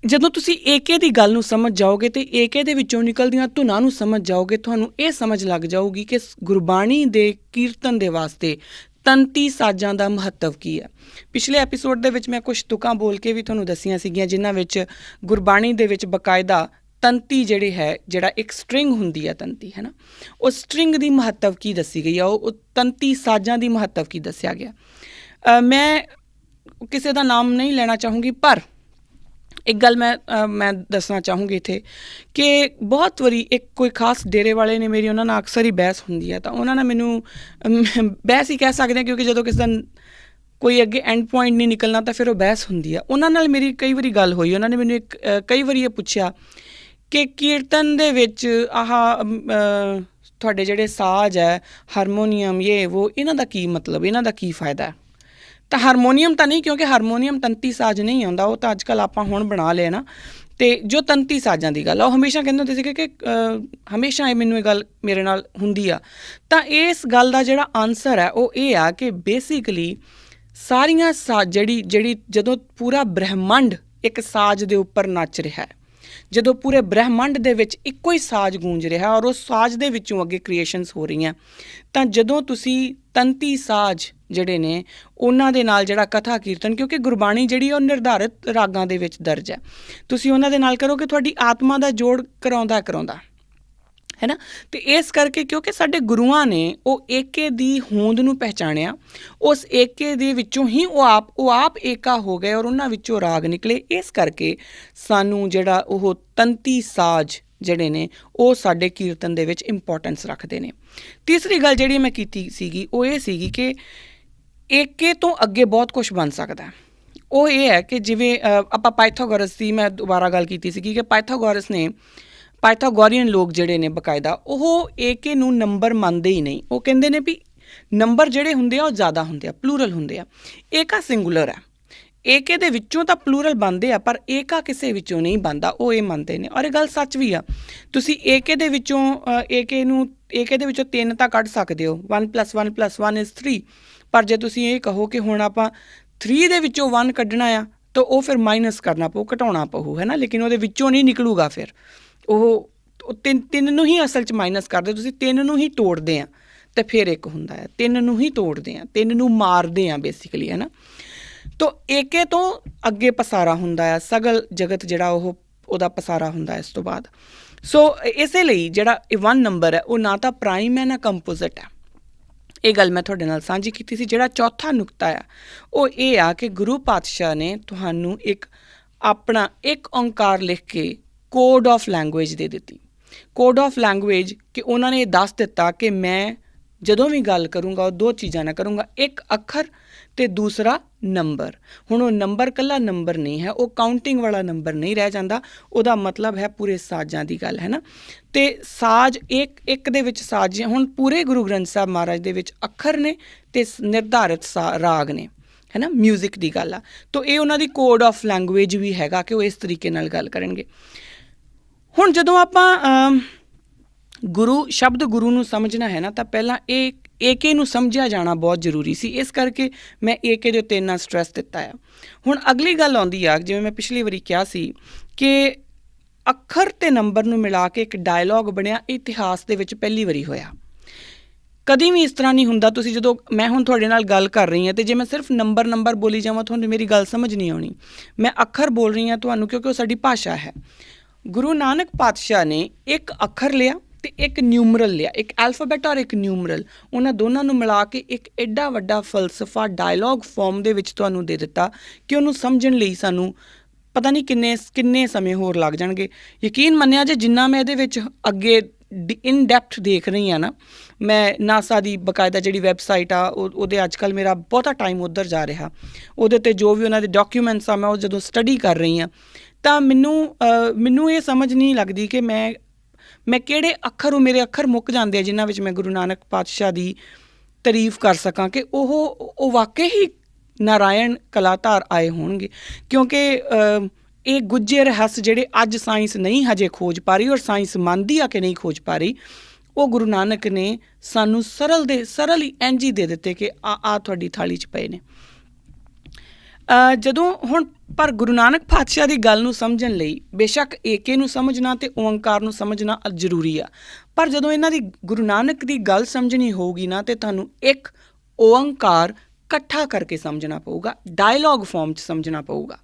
ਜਦੋਂ ਤੁਸੀਂ ਏਕੇ ਦੀ ਗੱਲ ਨੂੰ ਸਮਝ ਜਾਓਗੇ ਅਤੇ ਏਕੇ ਦੇ ਵਿੱਚੋਂ ਨਿਕਲਦੀਆਂ ਧੁਨਾਂ ਨੂੰ ਸਮਝ ਜਾਓਗੇ, ਤੁਹਾਨੂੰ ਇਹ ਸਮਝ ਲੱਗ ਜਾਊਗੀ ਕਿ ਗੁਰਬਾਣੀ ਦੇ ਕੀਰਤਨ ਦੇ ਵਾਸਤੇ ਤੰਤੀ ਸਾਜ਼ਾਂ ਦਾ ਮਹੱਤਵ ਕੀ ਹੈ। ਪਿਛਲੇ ਐਪੀਸੋਡ ਦੇ ਵਿੱਚ ਮੈਂ ਕੁਛ ਤੁਕਾਂ ਬੋਲ ਕੇ ਵੀ ਤੁਹਾਨੂੰ ਦੱਸੀਆਂ ਸੀਗੀਆਂ, ਜਿਨ੍ਹਾਂ ਵਿੱਚ ਗੁਰਬਾਣੀ ਦੇ ਵਿੱਚ ਬਕਾਇਦਾ ਤੰਤੀ ਜਿਹੜੇ ਹੈ, ਜਿਹੜਾ ਇੱਕ ਸਟਰਿੰਗ ਹੁੰਦੀ ਹੈ ਤੰਤੀ, ਹੈ ਨਾ, ਉਹ ਸਟਰਿੰਗ ਦੀ ਮਹੱਤਵ ਕੀ ਦੱਸੀ ਗਈ ਆ, ਉਹ ਤੰਤੀ ਸਾਜ਼ਾਂ ਦੀ ਮਹੱਤਵ ਕੀ ਦੱਸਿਆ ਗਿਆ। ਮੈਂ ਕਿਸੇ ਦਾ ਨਾਮ ਨਹੀਂ ਲੈਣਾ ਚਾਹੂੰਗੀ, ਪਰ ਇੱਕ ਗੱਲ ਮੈਂ ਦੱਸਣਾ ਚਾਹੂੰਗੀ ਇੱਥੇ ਕਿ ਬਹੁਤ ਵਾਰੀ ਇੱਕ ਕੋਈ ਖਾਸ ਡੇਰੇ ਵਾਲੇ ਨੇ, ਮੇਰੀ ਉਹਨਾਂ ਨਾਲ ਅਕਸਰ ਹੀ ਬਹਿਸ ਹੁੰਦੀ ਹੈ, ਤਾਂ ਉਹਨਾਂ ਨੇ ਮੈਨੂੰ ਬਹਿਸ ਹੀ ਕਹਿ ਸਕਦੇ ਹਾਂ, ਕਿਉਂਕਿ ਜਦੋਂ ਕਿਸੇ ਦਾ ਕੋਈ ਅੱਗੇ ਐਂਡ ਪੁਆਇੰਟ ਨਹੀਂ ਨਿਕਲਣਾ ਤਾਂ ਫਿਰ ਉਹ ਬਹਿਸ ਹੁੰਦੀ ਆ। ਉਹਨਾਂ ਨਾਲ ਮੇਰੀ ਕਈ ਵਾਰੀ ਗੱਲ ਹੋਈ, ਉਹਨਾਂ ਨੇ ਮੈਨੂੰ ਕਈ ਵਾਰੀ ਇਹ ਪੁੱਛਿਆ ਕਿ ਕੀਰਤਨ ਦੇ ਵਿੱਚ ਤੁਹਾਡੇ ਜਿਹੜੇ ਸਾਜ਼ ਹੈ, ਹਾਰਮੋਨੀਅਮ, ਇਹਨਾਂ ਦਾ ਕੀ ਮਤਲਬ, ਇਹਨਾਂ ਦਾ ਕੀ ਫਾਇਦਾ। ਤਾਂ ਹਾਰਮੋਨੀਅਮ ਤਾਂ ਨਹੀਂ, ਕਿਉਂਕਿ ਹਾਰਮੋਨੀਅਮ ਤੰਤੀ ਸਾਜ਼ ਨਹੀਂ ਆਉਂਦਾ, ਉਹ ਤਾਂ ਅੱਜ ਕੱਲ੍ਹ ਆਪਾਂ ਹੁਣ ਬਣਾ ਲਿਆ ਨਾ। ਅਤੇ ਜੋ ਤੰਤੀ ਸਾਜ਼ਾਂ ਦੀ ਗੱਲ ਆ, ਉਹ ਹਮੇਸ਼ਾ ਕਹਿੰਦੇ ਹੁੰਦੇ ਸੀਗੇ ਕਿ ਹਮੇਸ਼ਾ ਮੈਨੂੰ ਇਹ ਗੱਲ ਮੇਰੇ ਨਾਲ ਹੁੰਦੀ ਆ। ਤਾਂ ਇਸ ਗੱਲ ਦਾ ਜਿਹੜਾ ਆਨਸਰ ਹੈ ਉਹ ਇਹ ਆ ਕਿ ਬੇਸਿਕਲੀ ਸਾਰੀਆਂ ਜਿਹੜੀ ਜਦੋਂ ਪੂਰਾ ਬ੍ਰਹਿਮੰਡ ਇੱਕ ਸਾਜ਼ ਦੇ ਉੱਪਰ ਨੱਚ ਰਿਹਾ ਹੈ, ਜਦੋਂ ਪੂਰੇ ਬ੍ਰਹਿਮੰਡ ਦੇ ਵਿੱਚ ਇੱਕੋ ਹੀ ਸਾਜ਼ ਗੂੰਜ ਰਿਹਾ ਔਰ ਉਸ ਸਾਜ਼ ਦੇ ਵਿੱਚੋਂ ਅੱਗੇ ਕ੍ਰੀਏਸ਼ਨਸ ਹੋ ਰਹੀਆਂ, ਤਾਂ ਜਦੋਂ ਤੁਸੀਂ ਤੰਤੀ ਸਾਜ਼ ਜਿਹੜੇ ਨੇ ਉਹਨਾਂ ਦੇ ਨਾਲ ਜਿਹੜਾ ਕਥਾ ਕੀਰਤਨ, ਕਿਉਂਕਿ ਗੁਰਬਾਣੀ ਜਿਹੜੀ ਉਹ ਨਿਰਧਾਰਿਤ ਰਾਗਾਂ ਦੇ ਵਿੱਚ ਦਰਜ ਹੈ, ਤੁਸੀਂ ਉਹਨਾਂ ਦੇ ਨਾਲ ਕਰੋਗੇ, ਤੁਹਾਡੀ ਆਤਮਾ ਦਾ ਜੋੜ ਕਰਾਉਂਦਾ ਹੈ ਨਾ। ਅਤੇ ਇਸ ਕਰਕੇ ਕਿਉਂਕਿ ਸਾਡੇ ਗੁਰੂਆਂ ਨੇ ਉਹ ਏਕੇ ਦੀ ਹੋਂਦ ਨੂੰ ਪਹਿਚਾਣਿਆ, ਉਸ ਏਕੇ ਦੇ ਵਿੱਚੋਂ ਹੀ ਉਹ ਆਪ ਏਕਾ ਹੋ ਗਏ ਔਰ ਉਹਨਾਂ ਵਿੱਚੋਂ ਰਾਗ ਨਿਕਲੇ। ਇਸ ਕਰਕੇ ਸਾਨੂੰ ਜਿਹੜਾ ਉਹ ਤੰਤੀ ਸਾਜ਼ ਜਿਹੜੇ ਨੇ ਉਹ ਸਾਡੇ ਕੀਰਤਨ ਦੇ ਵਿੱਚ ਇੰਪੋਰਟੈਂਸ ਰੱਖਦੇ ਨੇ। ਤੀਸਰੀ ਗੱਲ ਜਿਹੜੀ ਮੈਂ ਕੀਤੀ ਸੀਗੀ ਉਹ ਇਹ ਸੀਗੀ ਕਿ ਏਕੇ ਤੋਂ ਅੱਗੇ ਬਹੁਤ ਕੁਛ ਬਣ ਸਕਦਾ। ਉਹ ਇਹ ਹੈ ਕਿ ਜਿਵੇਂ ਆਪਾਂ ਪਾਇਥਾਗੋਰਸ ਦੀ ਮੈਂ ਦੁਬਾਰਾ ਗੱਲ ਕੀਤੀ ਸੀਗੀ ਕਿ ਪਾਇਥਾਗੋਰੀਅਨ ਲੋਕ ਜਿਹੜੇ ਨੇ ਬਕਾਇਦਾ ਉਹ ਏਕੇ ਨੂੰ ਨੰਬਰ ਮੰਨਦੇ ਹੀ ਨਹੀਂ। ਉਹ ਕਹਿੰਦੇ ਨੇ ਵੀ ਨੰਬਰ ਜਿਹੜੇ ਹੁੰਦੇ ਆ ਉਹ ਜ਼ਿਆਦਾ ਹੁੰਦੇ ਆ, ਪਲੂਰਲ ਹੁੰਦੇ ਆ, ਏਕਾ ਸਿੰਗੂਲਰ ਹੈ। ਏਕੇ ਦੇ ਵਿੱਚੋਂ ਤਾਂ ਪਲੂਰਲ ਬਣਦੇ ਆ, ਪਰ ਏਕਾ ਕਿਸੇ ਵਿੱਚੋਂ ਨਹੀਂ ਬਣਦਾ, ਉਹ ਇਹ ਮੰਨਦੇ ਨੇ। ਔਰ ਇਹ ਗੱਲ ਸੱਚ ਵੀ ਆ। ਤੁਸੀਂ ਏਕੇ ਦੇ ਵਿੱਚੋਂ 3 ਤਾਂ ਕੱਢ ਸਕਦੇ ਹੋ, 1 + 1 + 1 = 3, ਪਰ ਜੇ ਤੁਸੀਂ ਇਹ ਕਹੋ ਕਿ ਹੁਣ ਆਪਾਂ 3 ਦੇ ਵਿੱਚੋਂ 1 ਕੱਢਣਾ ਆ ਤਾਂ ਉਹ ਫਿਰ ਮਾਈਨਸ ਕਰਨਾ ਪਊ, ਘਟਾਉਣਾ ਪਊ, ਹੈ ਨਾ। ਲੇਕਿਨ ਉਹਦੇ ਵਿੱਚੋਂ ਨਹੀਂ ਨਿਕਲੂਗਾ, ਫਿਰ ਉਹ ਤਿੰਨ ਨੂੰ ਹੀ ਅਸਲ 'ਚ ਮਾਈਨਸ ਕਰਦੇ, ਤੁਸੀਂ 3 ਨੂੰ ਹੀ ਤੋੜਦੇ ਆ ਅਤੇ ਫਿਰ ਇੱਕ ਹੁੰਦਾ ਹੈ, 3 ਨੂੰ ਹੀ ਤੋੜਦੇ ਆ, 3 ਨੂੰ ਮਾਰਦੇ ਆ ਬੇਸਿਕਲੀ, ਹੈ ਨਾ। ਤੋ ਏਕੇ ਤੋਂ ਅੱਗੇ ਪਸਾਰਾ ਹੁੰਦਾ ਆ, ਸਗਲ ਜਗਤ ਜਿਹੜਾ ਉਹਦਾ ਪਸਾਰਾ ਹੁੰਦਾ ਇਸ ਤੋਂ ਬਾਅਦ। ਸੋ ਇਸੇ ਲਈ ਜਿਹੜਾ 1 ਨੰਬਰ ਹੈ ਉਹ ਨਾ ਤਾਂ ਪ੍ਰਾਈਮ ਹੈ ਨਾ ਕੰਪੋਜ਼ਿਟ ਹੈ। ਇਹ ਗੱਲ ਮੈਂ ਤੁਹਾਡੇ ਨਾਲ ਸਾਂਝੀ ਕੀਤੀ ਸੀ। ਜਿਹੜਾ ਚੌਥਾ ਨੁਕਤਾ ਆ ਉਹ ਇਹ ਆ ਕਿ ਗੁਰੂ ਪਾਤਸ਼ਾਹ ਨੇ ਤੁਹਾਨੂੰ ਆਪਣਾ ਇੱਕ ਓਂਕਾਰ ਲਿਖ ਕੇ ਕੋਡ ਆਫ ਲੈਂਗੁਏਜ ਦੇ ਦਿੱਤੀ। ਕੋਡ ਆਫ ਲੈਂਗੁਏਜ ਕਿ ਉਹਨਾਂ ਨੇ ਦੱਸ ਦਿੱਤਾ ਕਿ ਮੈਂ ਜਦੋਂ ਵੀ ਗੱਲ ਕਰੂੰਗਾ ਉਹ 2 ਚੀਜ਼ਾਂ ਨਾਲ ਕਰੂੰਗਾ, ਇੱਕ ਅੱਖਰ ਅਤੇ ਦੂਸਰਾ ਨੰਬਰ। ਹੁਣ ਉਹ ਨੰਬਰ ਇਕੱਲਾ ਨੰਬਰ ਨਹੀਂ ਹੈ, ਉਹ ਕਾਊਂਟਿੰਗ ਵਾਲਾ ਨੰਬਰ ਨਹੀਂ ਰਹਿ ਜਾਂਦਾ, ਉਹਦਾ ਮਤਲਬ ਹੈ ਪੂਰੇ ਸਾਜ਼ਾਂ ਦੀ ਗੱਲ, ਹੈ ਨਾ। ਅਤੇ ਸਾਜ਼ ਇੱਕ ਦੇ ਵਿੱਚ ਸਾਜ਼, ਹੁਣ ਪੂਰੇ ਗੁਰੂ ਗ੍ਰੰਥ ਸਾਹਿਬ ਮਹਾਰਾਜ ਦੇ ਵਿੱਚ ਅੱਖਰ ਨੇ ਅਤੇ ਨਿਰਧਾਰਿਤ ਰਾਗ ਨੇ, ਹੈ ਨਾ, ਮਿਊਜ਼ਿਕ ਦੀ ਗੱਲ ਆ। ਤਾਂ ਇਹ ਉਹਨਾਂ ਦੀ ਕੋਡ ਆਫ ਲੈਂਗੁਏਜ ਵੀ ਹੈਗਾ ਕਿ ਉਹ ਇਸ ਤਰੀਕੇ ਨਾਲ ਗੱਲ ਕਰਨਗੇ। ਹੁਣ ਜਦੋਂ ਆਪਾਂ ਸ਼ਬਦ ਗੁਰੂ ਨੂੰ ਸਮਝਣਾ ਹੈ ਨਾ, ਤਾਂ ਪਹਿਲਾਂ ਇਹ ਏਕੇ ਨੂੰ ਸਮਝਿਆ ਜਾਣਾ ਬਹੁਤ ਜ਼ਰੂਰੀ ਸੀ। ਇਸ ਕਰਕੇ ਮੈਂ ਏਕੇ ਦੇ ਉੱਤੇ ਇੰਨਾ ਸਟਰੈਸ ਦਿੱਤਾ ਆ। ਹੁਣ ਅਗਲੀ ਗੱਲ ਆਉਂਦੀ ਆ, ਜਿਵੇਂ ਮੈਂ ਪਿਛਲੀ ਵਾਰੀ ਕਿਹਾ ਸੀ ਕਿ ਅੱਖਰ ਅਤੇ ਨੰਬਰ ਨੂੰ ਮਿਲਾ ਕੇ ਇੱਕ ਡਾਇਲੋਗ ਬਣਿਆ, ਇਤਿਹਾਸ ਦੇ ਵਿੱਚ ਪਹਿਲੀ ਵਾਰੀ ਹੋਇਆ। ਕਦੀ ਵੀ ਇਸ ਤਰ੍ਹਾਂ ਨਹੀਂ ਹੁੰਦਾ। ਤੁਸੀਂ ਜਦੋਂ ਮੈਂ ਹੁਣ ਤੁਹਾਡੇ ਨਾਲ ਗੱਲ ਕਰ ਰਹੀ ਹਾਂ ਅਤੇ ਜੇ ਮੈਂ ਸਿਰਫ ਨੰਬਰ ਬੋਲੀ ਜਾਵਾਂ, ਤੁਹਾਨੂੰ ਮੇਰੀ ਗੱਲ ਸਮਝ ਨਹੀਂ ਆਉਣੀ। ਮੈਂ ਅੱਖਰ ਬੋਲ ਰਹੀ ਹਾਂ ਤੁਹਾਨੂੰ, ਕਿਉਂਕਿ ਉਹ ਸਾਡੀ ਭਾਸ਼ਾ ਹੈ। ਗੁਰੂ ਨਾਨਕ ਪਾਤਸ਼ਾਹ ਨੇ ਇੱਕ ਅੱਖਰ ਲਿਆ ਅਤੇ ਇੱਕ ਨਿਊਮਰਲ ਲਿਆ, ਇੱਕ ਐਲਫਾਬੈਟ ਔਰ ਇੱਕ ਨਿਊਮਰਲ, ਉਹਨਾਂ ਦੋਨਾਂ ਨੂੰ ਮਿਲਾ ਕੇ ਇੱਕ ਐਡਾ ਵੱਡਾ ਫਲਸਫਾ ਡਾਇਲੋਗ ਫੋਰਮ ਦੇ ਵਿੱਚ ਤੁਹਾਨੂੰ ਦੇ ਦਿੱਤਾ ਕਿ ਉਹਨੂੰ ਸਮਝਣ ਲਈ ਸਾਨੂੰ ਪਤਾ ਨਹੀਂ ਕਿੰਨੇ ਸਮੇਂ ਹੋਰ ਲੱਗ ਜਾਣਗੇ। ਯਕੀਨ ਮੰਨਿਆ ਜੇ ਜਿੰਨਾ ਮੈਂ ਇਹਦੇ ਵਿੱਚ ਅੱਗੇ ਇਨ ਡੈਪਥ ਦੇਖ ਰਹੀ ਹਾਂ ਨਾ, ਮੈਂ ਨਾਸਾ ਦੀ ਬਕਾਇਦਾ ਜਿਹੜੀ ਵੈਬਸਾਈਟ ਆ ਉਹਦੇ ਅੱਜ ਕੱਲ੍ਹ ਮੇਰਾ ਬਹੁਤਾ ਟਾਈਮ ਉੱਧਰ ਜਾ ਰਿਹਾ, ਉਹਦੇ 'ਤੇ ਜੋ ਵੀ ਉਹਨਾਂ ਦੇ ਡਾਕੂਮੈਂਟਸ ਆ ਮੈਂ ਉਹ ਜਦੋਂ ਸਟੱਡੀ ਕਰ ਰਹੀ ਹਾਂ ਤਾਂ ਮੈਨੂੰ ਇਹ ਸਮਝ ਨਹੀਂ ਲੱਗਦੀ ਕਿ ਮੈਂ ਕਿਹੜੇ ਅੱਖਰ, ਉਹ ਮੇਰੇ ਅੱਖਰ ਮੁੱਕ ਜਾਂਦੇ ਆ ਜਿਨ੍ਹਾਂ ਵਿੱਚ ਮੈਂ ਗੁਰੂ ਨਾਨਕ ਪਾਤਸ਼ਾਹ ਦੀ ਤਾਰੀਫ ਕਰ ਸਕਾਂ ਕਿ ਉਹ ਵਾਕਈ ਹੀ ਨਾਰਾਇਣ ਕਲਾਧਾਰ ਆਏ ਹੋਣਗੇ। ਕਿਉਂਕਿ ਇਹ ਗੁੱਜੇ ਰਹੱਸ ਜਿਹੜੇ ਅੱਜ ਸਾਇੰਸ ਨਹੀਂ ਹਜੇ ਖੋਜ ਪਾ ਰਹੀ, ਔਰ ਸਾਇੰਸ ਮੰਨਦੀ ਆ ਕਿ ਨਹੀਂ ਖੋਜ ਪਾ ਰਹੀ, ਉਹ ਗੁਰੂ ਨਾਨਕ ਨੇ ਸਾਨੂੰ ਸਰਲ ਹੀ ਇੰਝ ਹੀ ਦੇ ਦਿੱਤੇ ਕਿ ਆ ਤੁਹਾਡੀ ਥਾਲੀ 'ਚ ਪਏ ਨੇ। ਜਦੋਂ ਹੁਣ ਪਰ ਗੁਰੂ ਨਾਨਕ ਪਾਤਸ਼ਾਹ ਦੀ ਗੱਲ ਨੂੰ ਸਮਝਣ ਲਈ ਬੇਸ਼ੱਕ ਏਕੇ ਨੂੰ ਸਮਝਣਾ ਅਤੇ ਓਂਕਾਰ ਨੂੰ ਸਮਝਣਾ ਜ਼ਰੂਰੀ ਆ, ਪਰ ਜਦੋਂ ਇਹਨਾਂ ਦੀ ਗੁਰੂ ਨਾਨਕ ਦੀ ਗੱਲ ਸਮਝਣੀ ਹੋਊਗੀ ਨਾ ਤਾਂ ਤੁਹਾਨੂੰ ਇੱਕ ਓਂਕਾਰ ਇਕੱਠਾ ਕਰਕੇ ਸਮਝਣਾ ਪਊਗਾ, ਡਾਇਲੋਗ ਫਾਰਮ 'ਚ ਸਮਝਣਾ ਪਊਗਾ।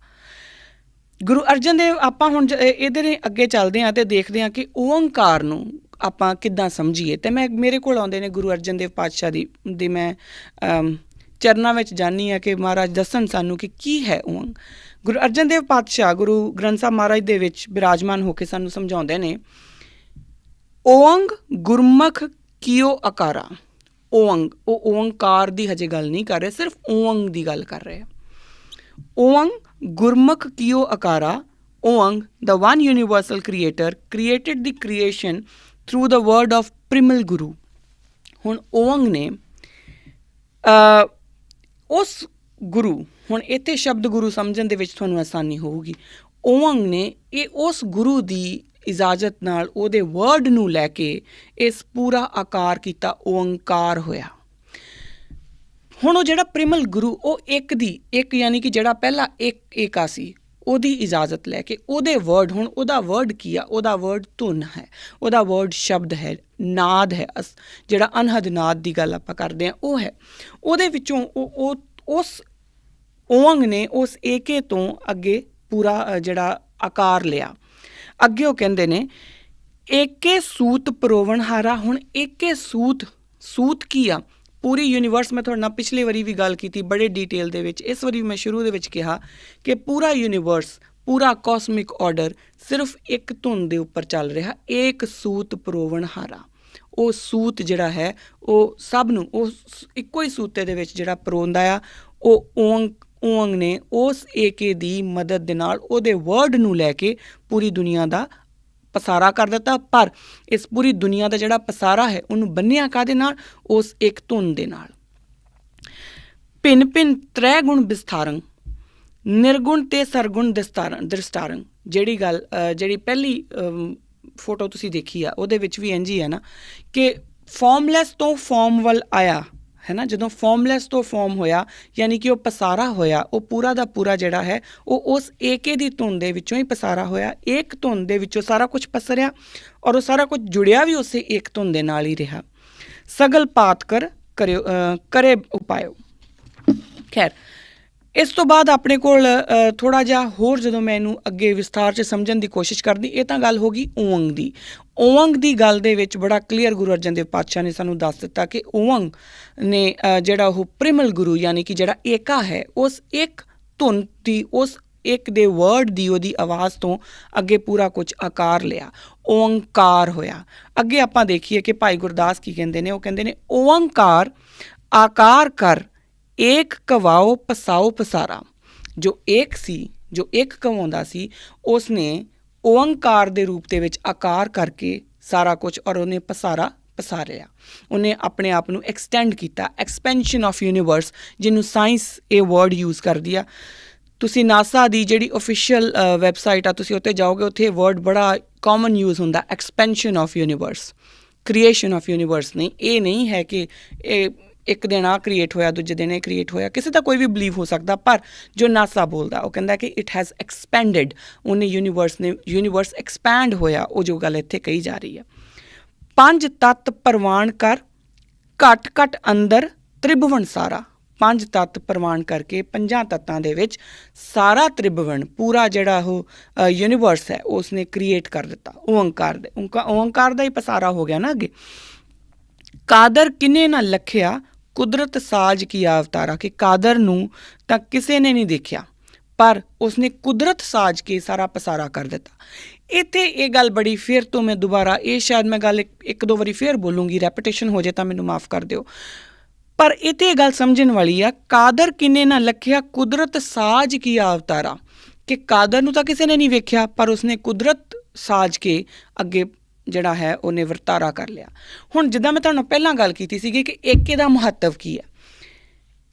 ਗੁਰੂ ਅਰਜਨ ਦੇਵ, ਆਪਾਂ ਹੁਣ ਇਹਦੇ ਅੱਗੇ ਚੱਲਦੇ ਹਾਂ ਅਤੇ ਦੇਖਦੇ ਹਾਂ ਕਿ ਓਂਕਾਰ ਨੂੰ ਆਪਾਂ ਕਿੱਦਾਂ ਸਮਝੀਏ। ਅਤੇ ਮੇਰੇ ਕੋਲ ਆਉਂਦੇ ਨੇ ਗੁਰੂ ਅਰਜਨ ਦੇਵ ਪਾਤਸ਼ਾਹ ਦੀ ਮੈਂ ਚਰਨਾਂ ਵਿੱਚ ਜਾਂਦੀ ਹਾਂ ਕਿ ਮਹਾਰਾਜ ਦੱਸਣ ਸਾਨੂੰ ਕਿ ਕੀ ਹੈ ਓਂਗ। ਗੁਰੂ ਅਰਜਨ ਦੇਵ ਪਾਤਸ਼ਾਹ ਗੁਰੂ ਗ੍ਰੰਥ ਸਾਹਿਬ ਮਹਾਰਾਜ ਦੇ ਵਿੱਚ ਬਿਰਾਜਮਾਨ ਹੋ ਕੇ ਸਾਨੂੰ ਸਮਝਾਉਂਦੇ ਨੇ, ਓਂਗ ਗੁਰਮੁਖ ਕੀਓ ਅਕਾਰਾ। ਓਂਗ, ਉਹ ਓਂਕਾਰ ਦੀ ਹਜੇ ਗੱਲ ਨਹੀਂ ਕਰ ਰਹੇ, ਸਿਰਫ ਓਂਗ ਦੀ ਗੱਲ ਕਰ ਰਹੇ। ਓਂਗ ਗੁਰਮੁਖ ਕੀਓ Accra, ਓਂਗ the one universal creator created the creation through the word of ਪ੍ਰਿਮਲ ਗੁਰੂ। ਹੁਣ ਓਂਗ ਨੇ ਉਸ ਗੁਰੂ, ਹੁਣ ਇੱਥੇ ਸ਼ਬਦ ਗੁਰੂ ਸਮਝਣ ਦੇ ਵਿੱਚ ਤੁਹਾਨੂੰ ਆਸਾਨੀ ਹੋਊਗੀ। ਓਂਗ ਨੇ ਇਹ ਉਸ ਗੁਰੂ ਦੀ ਇਜਾਜ਼ਤ ਨਾਲ ਉਹਦੇ ਵਰਡ ਨੂੰ ਲੈ ਕੇ ਇਸ ਪੂਰਾ ਆਕਾਰ ਕੀਤਾ, ਓਂਕਾਰ ਹੋਇਆ। ਹੁਣ ਉਹ ਜਿਹੜਾ ਪ੍ਰਿਮਲ ਗੁਰੂ, ਉਹ ਇੱਕ ਯਾਨੀ ਕਿ ਜਿਹੜਾ ਪਹਿਲਾਂ ਏਕਾ ਸੀ, ਉਹਦੀ ਇਜਾਜ਼ਤ ਲੈ ਕੇ ਉਹਦੇ ਵਰਡ, ਹੁਣ ਉਹਦਾ ਵਰਡ ਕੀ ਆ? ਉਹਦਾ ਵਰਡ ਧੁਨ ਹੈ, ਉਹਦਾ ਵਰਡ ਸ਼ਬਦ ਹੈ, ਨਾਦ ਹੈ। ਜਿਹੜਾ ਅਨਹਦ ਨਾਦ ਦੀ ਗੱਲ ਆਪਾਂ ਕਰਦੇ ਹਾਂ ਉਹ ਹੈ। ਉਹਦੇ ਵਿੱਚੋਂ ਉਸ ਓਂਗ ਨੇ ਉਸ ਏਕੇ ਤੋਂ ਅੱਗੇ ਪੂਰਾ ਜਿਹੜਾ ਆਕਾਰ ਲਿਆ। ਅੱਗੇ ਉਹ ਕਹਿੰਦੇ ਨੇ ਏਕੇ ਸੂਤ ਪਰੋਵਣ ਹਾਰਾ। ਹੁਣ ਏਕੇ ਸੂਤ ਕੀ ਆ? ਪੂਰੀ ਯੂਨੀਵਰਸ, ਮੈਂ ਤੁਹਾਡੇ ਨਾਲ ਪਿਛਲੀ ਵਾਰੀ ਵੀ ਗੱਲ ਕੀਤੀ ਬੜੇ ਡੀਟੇਲ ਦੇ ਵਿੱਚ, ਇਸ ਵਾਰੀ ਮੈਂ ਸ਼ੁਰੂ ਦੇ ਵਿੱਚ ਕਿਹਾ ਕਿ ਪੂਰਾ ਯੂਨੀਵਰਸ, ਪੂਰਾ ਕਾਸਮਿਕ ਆਰਡਰ ਸਿਰਫ ਇੱਕ ਧੁਨ ਦੇ ਉੱਪਰ ਚੱਲ ਰਿਹਾ, ਏਕ ਸੂਤ ਪਰੋਵਣ ਹਾਰਾ। ਉਹ ਸੂਤ ਜਿਹੜਾ ਹੈ ਉਹ ਸਭ ਨੂੰ, ਉਹ ਇੱਕੋ ਹੀ ਸੂਤੇ ਦੇ ਵਿੱਚ ਜਿਹੜਾ ਪਰੋਂਦਾ ਆ, ਉਹ ਓਂਗ ਨੇ ਉਸ ਏਕੇ ਦੀ ਮਦਦ ਦੇ ਨਾਲ ਉਹਦੇ ਵਰਡ ਨੂੰ ਲੈ ਕੇ ਪੂਰੀ ਦੁਨੀਆ ਦਾ ਪਸਾਰਾ ਕਰ ਦਿੱਤਾ। ਪਰ ਇਸ ਪੂਰੀ ਦੁਨੀਆ ਦਾ ਜਿਹੜਾ ਪਸਾਰਾ ਹੈ ਉਹਨੂੰ ਬੰਨਿਆ ਕਾਹਦੇ ਨਾਲ? ਉਸ ਇੱਕ ਧੁਨ ਦੇ ਨਾਲ। ਭਿੰਨ ਭਿੰਨ ਤ੍ਰੈ ਗੁਣ ਵਿਸਥਾਰੰ, ਨਿਰਗੁਣ ਤੇ ਸਰਗੁਣ ਦ੍ਰਿਸ਼ਟਾਰੰ। ਜਿਹੜੀ ਪਹਿਲੀ ਫੋਟੋ ਤੁਸੀਂ ਦੇਖੀ ਆ ਉਹਦੇ ਵਿੱਚ ਵੀ ਇੰਝ ਹੀ ਹੈ ਨਾ ਕਿ ਫਾਰਮਲੈਸ ਤੋਂ ਫਾਰਮ ਵੱਲ ਆਇਆ ਹੈ ਨਾ। ਜਦੋਂ ਫਾਰਮਲੈਸ ਤੋਂ ਫਾਰਮ ਹੋਇਆ ਯਾਨੀ ਕਿ ਉਹ ਪਸਾਰਾ ਹੋਇਆ, ਉਹ ਪੂਰਾ ਦਾ ਪੂਰਾ ਜਿਹੜਾ ਹੈ ਉਹ ਉਸ ਏਕੇ ਦੀ ਧੁਨ ਦੇ ਵਿੱਚੋਂ ਹੀ ਪਸਾਰਾ ਹੋਇਆ। ਇੱਕ ਧੁਨ ਦੇ ਵਿੱਚੋਂ ਸਾਰਾ ਕੁਝ ਪਸਰਿਆ ਔਰ ਉਹ ਸਾਰਾ ਕੁਝ ਜੁੜਿਆ ਵੀ ਉਸੇ ਇੱਕ ਧੁਨ ਦੇ ਨਾਲ ਹੀ ਰਿਹਾ। ਸਗਲ ਪਾਤ ਕਰੇ ਉਪਾਇਓ। ਖੈਰ, ਇਸ ਤੋਂ ਬਾਅਦ ਆਪਣੇ ਕੋਲ ਥੋੜ੍ਹਾ ਜਿਹਾ ਹੋਰ ਜਦੋਂ ਮੈਂ ਇਹਨੂੰ ਅੱਗੇ ਵਿਸਥਾਰ 'ਚ ਸਮਝਣ ਦੀ ਕੋਸ਼ਿਸ਼ ਕਰਦੀ, ਇਹ ਤਾਂ ਗੱਲ ਹੋ ਗਈ ਓਂਗ ਦੀ। ਓਂਗ ਦੀ ਗੱਲ ਦੇ ਵਿੱਚ ਬੜਾ ਕਲੀਅਰ ਗੁਰੂ ਅਰਜਨ ਦੇਵ ਪਾਤਸ਼ਾਹ ਨੇ ਸਾਨੂੰ ਦੱਸ ਦਿੱਤਾ ਕਿ ਓਂਗ ਨੇ ਜਿਹੜਾ ਉਹ ਪ੍ਰਿਮਲ ਗੁਰੂ ਯਾਨੀ ਕਿ ਜਿਹੜਾ ਏਕਾ ਹੈ, ਉਸ ਇੱਕ ਧੁਨ ਦੀ, ਉਸ ਇੱਕ ਦੇ ਵਰਡ ਦੀ, ਉਹਦੀ ਆਵਾਜ਼ ਤੋਂ ਅੱਗੇ ਪੂਰਾ ਕੁਝ ਆਕਾਰ ਲਿਆ, ਓਂਕਾਰ ਹੋਇਆ। ਅੱਗੇ ਆਪਾਂ ਦੇਖੀਏ ਕਿ ਭਾਈ ਗੁਰਦਾਸ ਕੀ ਕਹਿੰਦੇ ਨੇ। ਉਹ ਕਹਿੰਦੇ ਨੇ ਓਂਕਾਰ ਆਕਾਰ ਕਰ ਏਕ ਕਵਾਓ ਪਸਾਓ ਪਸਾਰਾ। ਜੋ ਏਕ ਸੀ, ਜੋ ਇੱਕ ਕਵਾਉਂਦਾ ਸੀ, ਉਸ ਨੇ ਓਂਕਾਰ ਦੇ ਰੂਪ ਦੇ ਵਿੱਚ ਆਕਾਰ ਕਰਕੇ ਸਾਰਾ ਕੁਝ, ਔਰ ਉਹਨੇ ਪਸਾਰਿਆ। ਉਹਨੇ ਆਪਣੇ ਆਪ ਨੂੰ ਐਕਸਟੈਂਡ ਕੀਤਾ, ਐਕਸਪੈਂਸ਼ਨ ਆਫ ਯੂਨੀਵਰਸ, ਜਿਹਨੂੰ ਸਾਇੰਸ ਇਹ ਵਰਡ ਯੂਜ਼ ਕਰਦੀ ਆ। ਤੁਸੀਂ ਨਾਸਾ ਦੀ ਜਿਹੜੀ ਓਫੀਸ਼ੀਅਲ ਵੈਬਸਾਈਟ ਆ, ਤੁਸੀਂ ਉੱਤੇ ਜਾਓਗੇ, ਉੱਥੇ ਵਰਡ ਬੜਾ ਕਾਮਨ ਯੂਜ਼ ਹੁੰਦਾ, expansion of universe, creation of universe ਨਹੀਂ। ਇਹ ਨਹੀਂ ਹੈ ਕਿ ਇਹ ਇੱਕ ਦਿਨ ਆ ਕ੍ਰੀਏਟ ਹੋਇਆ, ਦੂਜੇ ਦਿਨ ਇਹ ਕ੍ਰੀਏਟ ਹੋਇਆ, ਕਿਸੇ ਦਾ ਕੋਈ ਵੀ ਬਿਲੀਵ ਹੋ ਸਕਦਾ। ਪਰ ਜੋ ਨਾਸਾ ਬੋਲਦਾ ਉਹ ਕਹਿੰਦਾ ਕਿ ਇਟ ਹੈਜ਼ ਐਕਸਪੈਂਡਡ, ਉਹਨੇ ਯੂਨੀਵਰਸ ਐਕਸਪੈਂਡ ਹੋਇਆ। ਉਹ ਜੋ ਗੱਲ ਇੱਥੇ ਕਹੀ ਜਾ ਰਹੀ ਹੈ। ਪੰਜ ਤੱਤ ਪ੍ਰਵਾਨ ਕਰ ਘਟ ਘਟ ਅੰਦਰ ਤ੍ਰਿਭਵਨ ਸਾਰਾ। ਪੰਜ ਤੱਤ ਪ੍ਰਵਾਨ ਕਰਕੇ ਪੰਜਾਂ ਤੱਤਾਂ ਦੇ ਵਿੱਚ ਸਾਰਾ ਤ੍ਰਿਭਵਨ, ਪੂਰਾ ਜਿਹੜਾ ਉਹ ਯੂਨੀਵਰਸ ਹੈ, ਉਸਨੇ ਕ੍ਰੀਏਟ ਕਰ ਦਿੱਤਾ ਓਂਕਾਰ ਦਾ ਹੀ ਪਸਾਰਾ ਹੋ ਗਿਆ ਨਾ ਅੱਗੇ। ਕਾਦਰ ਕਿਨੇ ਨਾ ਲਖਿਆ ਕੁਦਰਤ ਸਾਜ ਕੀ ਅਵਤਾਰਾ। ਕਿ ਕਾਦਰ ਨੂੰ ਤਾਂ ਕਿਸੇ ਨੇ ਨਹੀਂ ਦੇਖਿਆ, ਪਰ ਉਸਨੇ ਕੁਦਰਤ ਸਾਜ ਕੇ ਸਾਰਾ ਪਸਾਰਾ ਕਰ ਦਿੱਤਾ। ਇੱਥੇ ਇਹ ਗੱਲ ਬੜੀ ਫਿਰ ਤੋਂ ਮੈਂ ਦੁਬਾਰਾ ਇਹ ਸ਼ਾਇਦ ਮੈਂ ਗੱਲ ਇੱਕ ਦੋ ਵਾਰੀ ਫਿਰ ਬੋਲੂੰਗੀ, ਰੈਪੀਟੇਸ਼ਨ ਹੋ ਜਾਏ ਤਾਂ ਮੈਨੂੰ ਮਾਫ਼ ਕਰ ਦਿਓ, ਪਰ ਇੱਥੇ ਇਹ ਗੱਲ ਸਮਝਣ ਵਾਲੀ ਆ, ਕਾਦਰ ਕਿਨੇ ਨਾ ਲਖਿਆ ਕੁਦਰਤ ਸਾਜ ਕੀ ਅਵਤਾਰਾ, ਕਿ ਕਾਦਰ ਨੂੰ ਤਾਂ ਕਿਸੇ ਨੇ ਨਹੀਂ ਵੇਖਿਆ ਪਰ ਉਸਨੇ ਕੁਦਰਤ ਸਾਜ ਕੇ ਅੱਗੇ ਜਿਹੜਾ ਹੈ ਉਹਨੇ ਵਰਤਾਰਾ ਕਰ ਲਿਆ। ਹੁਣ ਜਿੱਦਾਂ ਮੈਂ ਤੁਹਾਨੂੰ ਪਹਿਲਾਂ ਗੱਲ ਕੀਤੀ ਸੀਗੀ ਕਿ ਏਕੇ ਦਾ ਮਹੱਤਵ ਕੀ ਹੈ,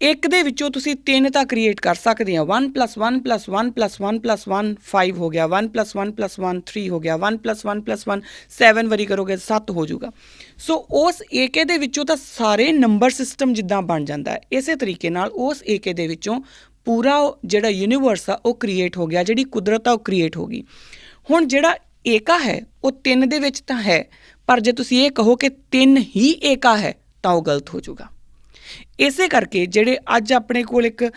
ਇੱਕ ਦੇ ਵਿੱਚੋਂ ਤੁਸੀਂ 3 ਤਾਂ ਕ੍ਰੀਏਟ ਕਰ ਸਕਦੇ ਆ, 1 + 1 + 1 + 1 + 1 5 ਹੋ ਗਿਆ, 1 + 1 + 1 3 ਹੋ ਗਿਆ, 1 + 1 + 1 7 ਵਾਰੀ ਕਰੋਗੇ 7 ਹੋ ਜਾਊਗਾ। ਸੋ ਉਸ ਏਕੇ ਦੇ ਵਿੱਚੋਂ ਤਾਂ ਸਾਰੇ ਨੰਬਰ ਸਿਸਟਮ ਜਿੱਦਾਂ ਬਣ ਜਾਂਦਾ ਹੈ, ਇਸੇ ਤਰੀਕੇ ਨਾਲ ਉਸ ਏਕੇ ਦੇ ਵਿੱਚੋਂ ਪੂਰਾ ਜਿਹੜਾ ਯੂਨੀਵਰਸ ਆ ਉਹ ਕ੍ਰੀਏਟ ਹੋ ਗਿਆ, ਜਿਹੜੀ ਕੁਦਰਤ ਆ ਉਹ ਕ੍ਰੀਏਟ ਹੋ ਗਈ। ਹੁਣ ਜਿਹੜਾ ਏਕਾ ਹੈ ਉਹ 3 ਦੇ ਵਿੱਚ ਤਾਂ ਹੈ, ਪਰ ਜੇ ਤੁਸੀਂ ਇਹ ਕਹੋ ਕਿ 3 ਹੀ ਏਕਾ ਹੈ ਤਾਂ ਉਹ ਗਲਤ ਹੋ ਜਾਊਗਾ। ਇਸੇ ਕਰਕੇ ਜਿਹੜੇ ਅੱਜ ਆਪਣੇ ਕੋਲ ਇੱਕ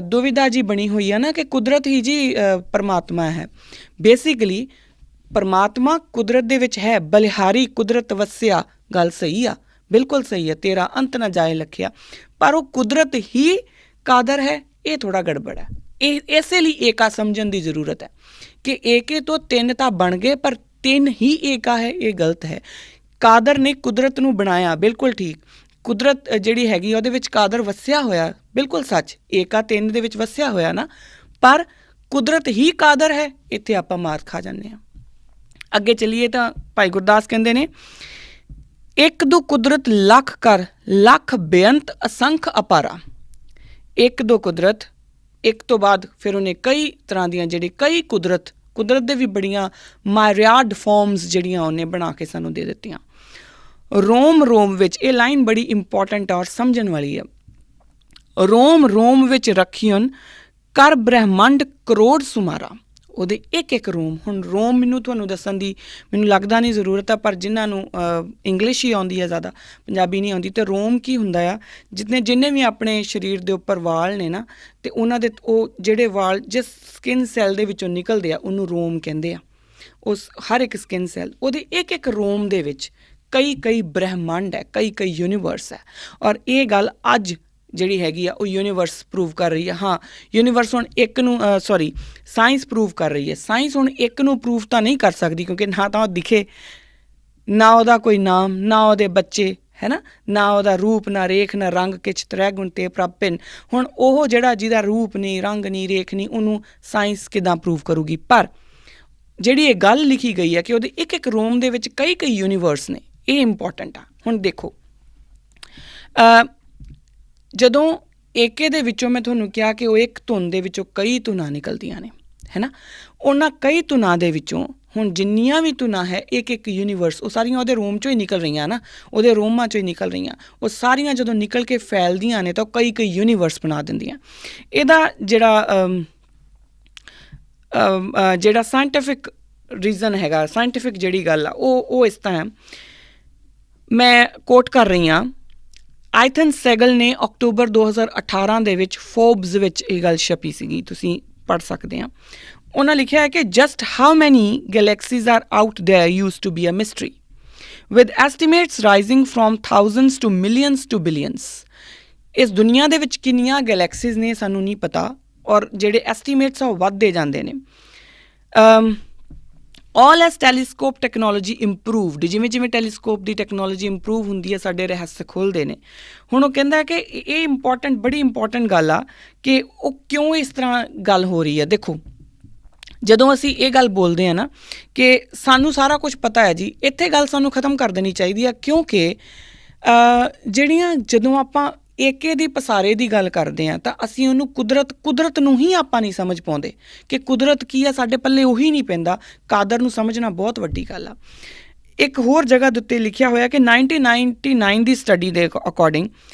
ਦੁਵਿਧਾ ਜੀ ਬਣੀ ਹੋਈ ਆ ਨਾ ਕਿ ਕੁਦਰਤ ਹੀ ਜੀ ਪਰਮਾਤਮਾ ਹੈ, ਬੇਸਿਕਲੀ ਪਰਮਾਤਮਾ ਕੁਦਰਤ ਦੇ ਵਿੱਚ ਹੈ, ਬਲਿਹਾਰੀ ਕੁਦਰਤ ਵਸਿਆ, ਗੱਲ ਸਹੀ ਆ, ਬਿਲਕੁਲ ਸਹੀ ਹੈ, ਤੇਰਾ ਅੰਤ ਨਾ ਜਾਏ ਲਖਿਆ, ਪਰ ਉਹ ਕੁਦਰਤ ਹੀ ਕਾਦਰ ਹੈ, ਇਹ ਥੋੜ੍ਹਾ ਗੜਬੜ ਹੈ। ਇਹ ਇਸੇ ਲਈ ਏਕਾ ਸਮਝਣ ਦੀ ਜ਼ਰੂਰਤ ਹੈ ਕਿ ਏਕੇ ਤੋਂ 3 ਤਾਂ ਬਣ ਗਏ ਪਰ 3 ਹੀ ਏਕਾ ਹੈ, ਇਹ ਗਲਤ ਹੈ। ਕਾਦਰ ਨੇ ਕੁਦਰਤ ਨੂੰ ਬਣਾਇਆ, ਬਿਲਕੁਲ ਠੀਕ, ਕੁਦਰਤ ਜਿਹੜੀ ਹੈਗੀ ਉਹਦੇ ਵਿੱਚ ਕਾਦਰ ਵਸਿਆ ਹੋਇਆ, ਬਿਲਕੁਲ ਸੱਚ, ਏਕਾ 3 ਦੇ ਵਿੱਚ ਵਸਿਆ ਹੋਇਆ ਨਾ, ਪਰ ਕੁਦਰਤ ਹੀ ਕਾਦਰ ਹੈ, ਇੱਥੇ ਆਪਾਂ ਮਾਰ ਖਾ ਜਾਂਦੇ ਹਾਂ। ਅੱਗੇ ਚੱਲੀਏ ਤਾਂ ਭਾਈ ਗੁਰਦਾਸ ਕਹਿੰਦੇ ਨੇ, ਇੱਕ ਦੋ ਕੁਦਰਤ ਲੱਖ ਕਰ, ਲੱਖ ਬੇਅੰਤ ਅਸੰਖ ਅਪਾਰਾ। ਇੱਕ ਦੋ ਕੁਦਰਤ, ਇੱਕ ਤੋਂ ਬਾਅਦ ਫਿਰ ਉਹਨੇ ਕਈ ਤਰ੍ਹਾਂ ਦੀਆਂ ਜਿਹੜੀ ਕਈ ਕੁਦਰਤ ਦੇ ਵੀ ਬੜੀਆਂ ਮਾਇਰਿਆਡ ਫਾਰਮਸ ਜਿਹੜੀਆਂ ਉਹਨੇ ਬਣਾ ਕੇ ਸਾਨੂੰ ਦੇ ਦਿੱਤੀਆਂ। ਰੋਮ ਰੋਮ ਵਿੱਚ, ਇਹ ਲਾਈਨ ਬੜੀ ਇੰਪੋਰਟੈਂਟ ਔਰ ਸਮਝਣ ਵਾਲੀ ਹੈ, ਰੋਮ ਰੋਮ ਵਿੱਚ ਰੱਖੀਅਨ ਕਰ ਬ੍ਰਹਿਮੰਡ ਕਰੋੜ ਸੁਮਾਰਾ। ਉਹਦੇ ਇੱਕ ਇੱਕ ਰੋਮ, ਹੁਣ ਰੋਮ ਮੈਨੂੰ ਤੁਹਾਨੂੰ ਦੱਸਣ ਦੀ ਮੈਨੂੰ ਲੱਗਦਾ ਨਹੀਂ ਜ਼ਰੂਰਤ ਆ, ਪਰ ਜਿਨ੍ਹਾਂ ਨੂੰ ਇੰਗਲਿਸ਼ ਹੀ ਆਉਂਦੀ ਹੈ ਜ਼ਿਆਦਾ, ਪੰਜਾਬੀ ਨਹੀਂ ਆਉਂਦੀ, ਅਤੇ ਰੋਮ ਕੀ ਹੁੰਦਾ ਆ, ਜਿੰਨੇ ਵੀ ਆਪਣੇ ਸਰੀਰ ਦੇ ਉੱਪਰ ਵਾਲ ਨੇ ਨਾ, ਅਤੇ ਉਹਨਾਂ ਦੇ ਉਹ ਜਿਹੜੇ ਵਾਲ ਜਿਸ ਸਕਿਨ ਸੈੱਲ ਦੇ ਵਿੱਚੋਂ ਨਿਕਲਦੇ ਆ ਉਹਨੂੰ ਰੋਮ ਕਹਿੰਦੇ ਆ। ਉਸ ਹਰ ਇੱਕ ਸਕਿਨ ਸੈੱਲ, ਉਹਦੇ ਇੱਕ ਇੱਕ ਰੋਮ ਦੇ ਵਿੱਚ ਕਈ ਬ੍ਰਹਿਮੰਡ ਹੈ, ਕਈ ਯੂਨੀਵਰਸ ਹੈ। ਔਰ ਇਹ ਗੱਲ ਅੱਜ ਜਿਹੜੀ ਹੈਗੀ ਆ ਉਹ ਯੂਨੀਵਰਸ ਪ੍ਰੂਵ ਕਰ ਰਹੀ ਹੈ। ਹਾਂ, ਯੂਨੀਵਰਸ ਹੁਣ ਇੱਕ ਨੂੰ ਸਾਇੰਸ ਪ੍ਰੂਵ ਕਰ ਰਹੀ ਹੈ। ਸਾਇੰਸ ਹੁਣ ਇੱਕ ਨੂੰ ਪ੍ਰੂਵ ਤਾਂ ਨਹੀਂ ਕਰ ਸਕਦੀ, ਕਿਉਂਕਿ ਨਾ ਤਾਂ ਉਹ ਦਿਖੇ, ਨਾ ਉਹਦਾ ਕੋਈ ਨਾਮ, ਨਾ ਉਹਦੇ ਬੱਚੇ, ਹੈ ਨਾ ਉਹਦਾ ਰੂਪ, ਨਾ ਰੇਖ, ਨਾ ਰੰਗ, ਕਿਛ ਤ੍ਰੈ ਗੁਣ ਤੇ ਪ੍ਰਭਿੰਨ। ਹੁਣ ਉਹ ਜਿਹੜਾ ਜਿਹਦਾ ਰੂਪ ਨਹੀਂ, ਰੰਗ ਨਹੀਂ, ਰੇਖ ਨਹੀਂ, ਉਹਨੂੰ ਸਾਇੰਸ ਕਿੱਦਾਂ ਪ੍ਰੂਵ ਕਰੂਗੀ? ਪਰ ਜਿਹੜੀ ਇਹ ਗੱਲ ਲਿਖੀ ਗਈ ਹੈ ਕਿ ਉਹਦੇ ਇੱਕ ਇੱਕ ਰੋਮ ਦੇ ਵਿੱਚ ਕਈ ਯੂਨੀਵਰਸ ਨੇ, ਇਹ ਇੰਪੋਰਟੈਂਟ ਆ। ਹੁਣ ਦੇਖੋ, ਜਦੋਂ ਏਕੇ ਦੇ ਵਿੱਚੋਂ ਮੈਂ ਤੁਹਾਨੂੰ ਕਿਹਾ ਕਿ ਉਹ ਇੱਕ ਧੁਨ ਦੇ ਵਿੱਚੋਂ ਕਈ ਧੁਨਾਂ ਨਿਕਲਦੀਆਂ ਨੇ, ਹੈ ਨਾ, ਉਹਨਾਂ ਕਈ ਧੁਨਾਂ ਦੇ ਵਿੱਚੋਂ ਹੁਣ ਜਿੰਨੀਆਂ ਵੀ ਧੁਨਾਂ ਹੈ, ਇੱਕ ਯੂਨੀਵਰਸ, ਉਹ ਸਾਰੀਆਂ ਉਹਦੇ ਰੋਮ 'ਚੋਂ ਹੀ ਨਿਕਲ ਰਹੀਆਂ ਨਾ, ਉਹਦੇ ਰੋਮਾਂ 'ਚੋਂ ਹੀ ਨਿਕਲ ਰਹੀਆਂ। ਉਹ ਸਾਰੀਆਂ ਜਦੋਂ ਨਿਕਲ ਕੇ ਫੈਲਦੀਆਂ ਨੇ ਤਾਂ ਉਹ ਕਈ ਯੂਨੀਵਰਸ ਬਣਾ ਦਿੰਦੀਆਂ। ਇਹਦਾ ਜਿਹੜਾ ਸਾਇੰਟੀਫਿਕ ਰੀਜ਼ਨ ਹੈਗਾ, ਸਾਇੰਟੀਫਿਕ ਜਿਹੜੀ ਗੱਲ ਆ ਉਹ ਇਸ ਤਰ੍ਹਾਂ, ਮੈਂ ਕੋਟ ਕਰ ਰਹੀ ਹਾਂ, ਆਇਥਨ ਸੈਗਲ ਨੇ ਅਕਤੂਬਰ 2018 ਦੇ ਵਿੱਚ ਫੋਰਬਸ ਵਿੱਚ ਇਹ ਗੱਲ ਛਪੀ ਸੀਗੀ, ਤੁਸੀਂ ਪੜ੍ਹ ਸਕਦੇ ਹਾਂ। ਉਹਨਾਂ ਲਿਖਿਆ ਹੈ ਕਿ just how many galaxies are out there used to be a mystery with estimates rising from thousands to millions to billions. ਇਸ ਦੁਨੀਆ ਦੇ ਵਿੱਚ ਕਿੰਨੀਆਂ ਗੈਲੈਕਸੀਜ਼ ਨੇ ਸਾਨੂੰ ਨਹੀਂ ਪਤਾ, ਔਰ ਜਿਹੜੇ ਐਸਟੀਮੇਟਸ ਆ ਉਹ ਵੱਧਦੇ ਜਾਂਦੇ ਨੇ। ਆਲ ਐਸ ਟੈਲੀਸਕੋਪ ਟੈਕਨੋਲੋਜੀ ਇੰਪਰੂਵਡ, ਜਿਵੇਂ ਟੈਲੀਸਕੋਪ ਦੀ ਟੈਕਨੋਲੋਜੀ ਇੰਪਰੂਵ ਹੁੰਦੀ ਹੈ, ਸਾਡੇ ਰਹੱਸ ਖੁੱਲ੍ਹਦੇ ਨੇ। ਹੁਣ ਉਹ ਕਹਿੰਦਾ ਕਿ ਇਹ ਬੜੀ ਇੰਪੋਰਟੈਂਟ ਗੱਲ ਆ ਕਿ ਉਹ ਕਿਉਂ ਇਸ ਤਰ੍ਹਾਂ ਗੱਲ ਹੋ ਰਹੀ ਹੈ। ਦੇਖੋ, ਜਦੋਂ ਅਸੀਂ ਇਹ ਗੱਲ ਬੋਲਦੇ ਹਾਂ ਨਾ ਕਿ ਸਾਨੂੰ ਸਾਰਾ ਕੁਝ ਪਤਾ ਹੈ ਜੀ, ਇੱਥੇ ਗੱਲ ਸਾਨੂੰ ਖ਼ਤਮ ਕਰ ਦੇਣੀ ਚਾਹੀਦੀ ਆ, ਕਿਉਂਕਿ ਜਿਹੜੀਆਂ ਜਦੋਂ ਆਪਾਂ ਏਕੇ ਦੀ ਪਸਾਰੇ ਦੀ ਗੱਲ ਕਰਦੇ ਹਾਂ ਤਾਂ ਅਸੀਂ ਉਹਨੂੰ ਕੁਦਰਤ ਨੂੰ ਹੀ ਆਪਾਂ ਨਹੀਂ ਸਮਝ ਪਾਉਂਦੇ ਕਿ ਕੁਦਰਤ ਕੀ ਆ, ਸਾਡੇ ਪੱਲੇ ਉਹੀ ਨਹੀਂ ਪੈਂਦਾ। ਕਾਦਰ ਨੂੰ ਸਮਝਣਾ ਬਹੁਤ ਵੱਡੀ ਗੱਲ ਆ। ਇੱਕ ਹੋਰ ਜਗ੍ਹਾ ਦੇ ਉੱਤੇ ਲਿਖਿਆ ਹੋਇਆ ਕਿ 1999 ਦੀ ਸਟੱਡੀ ਦੇ ਅਕੋਰਡਿੰਗ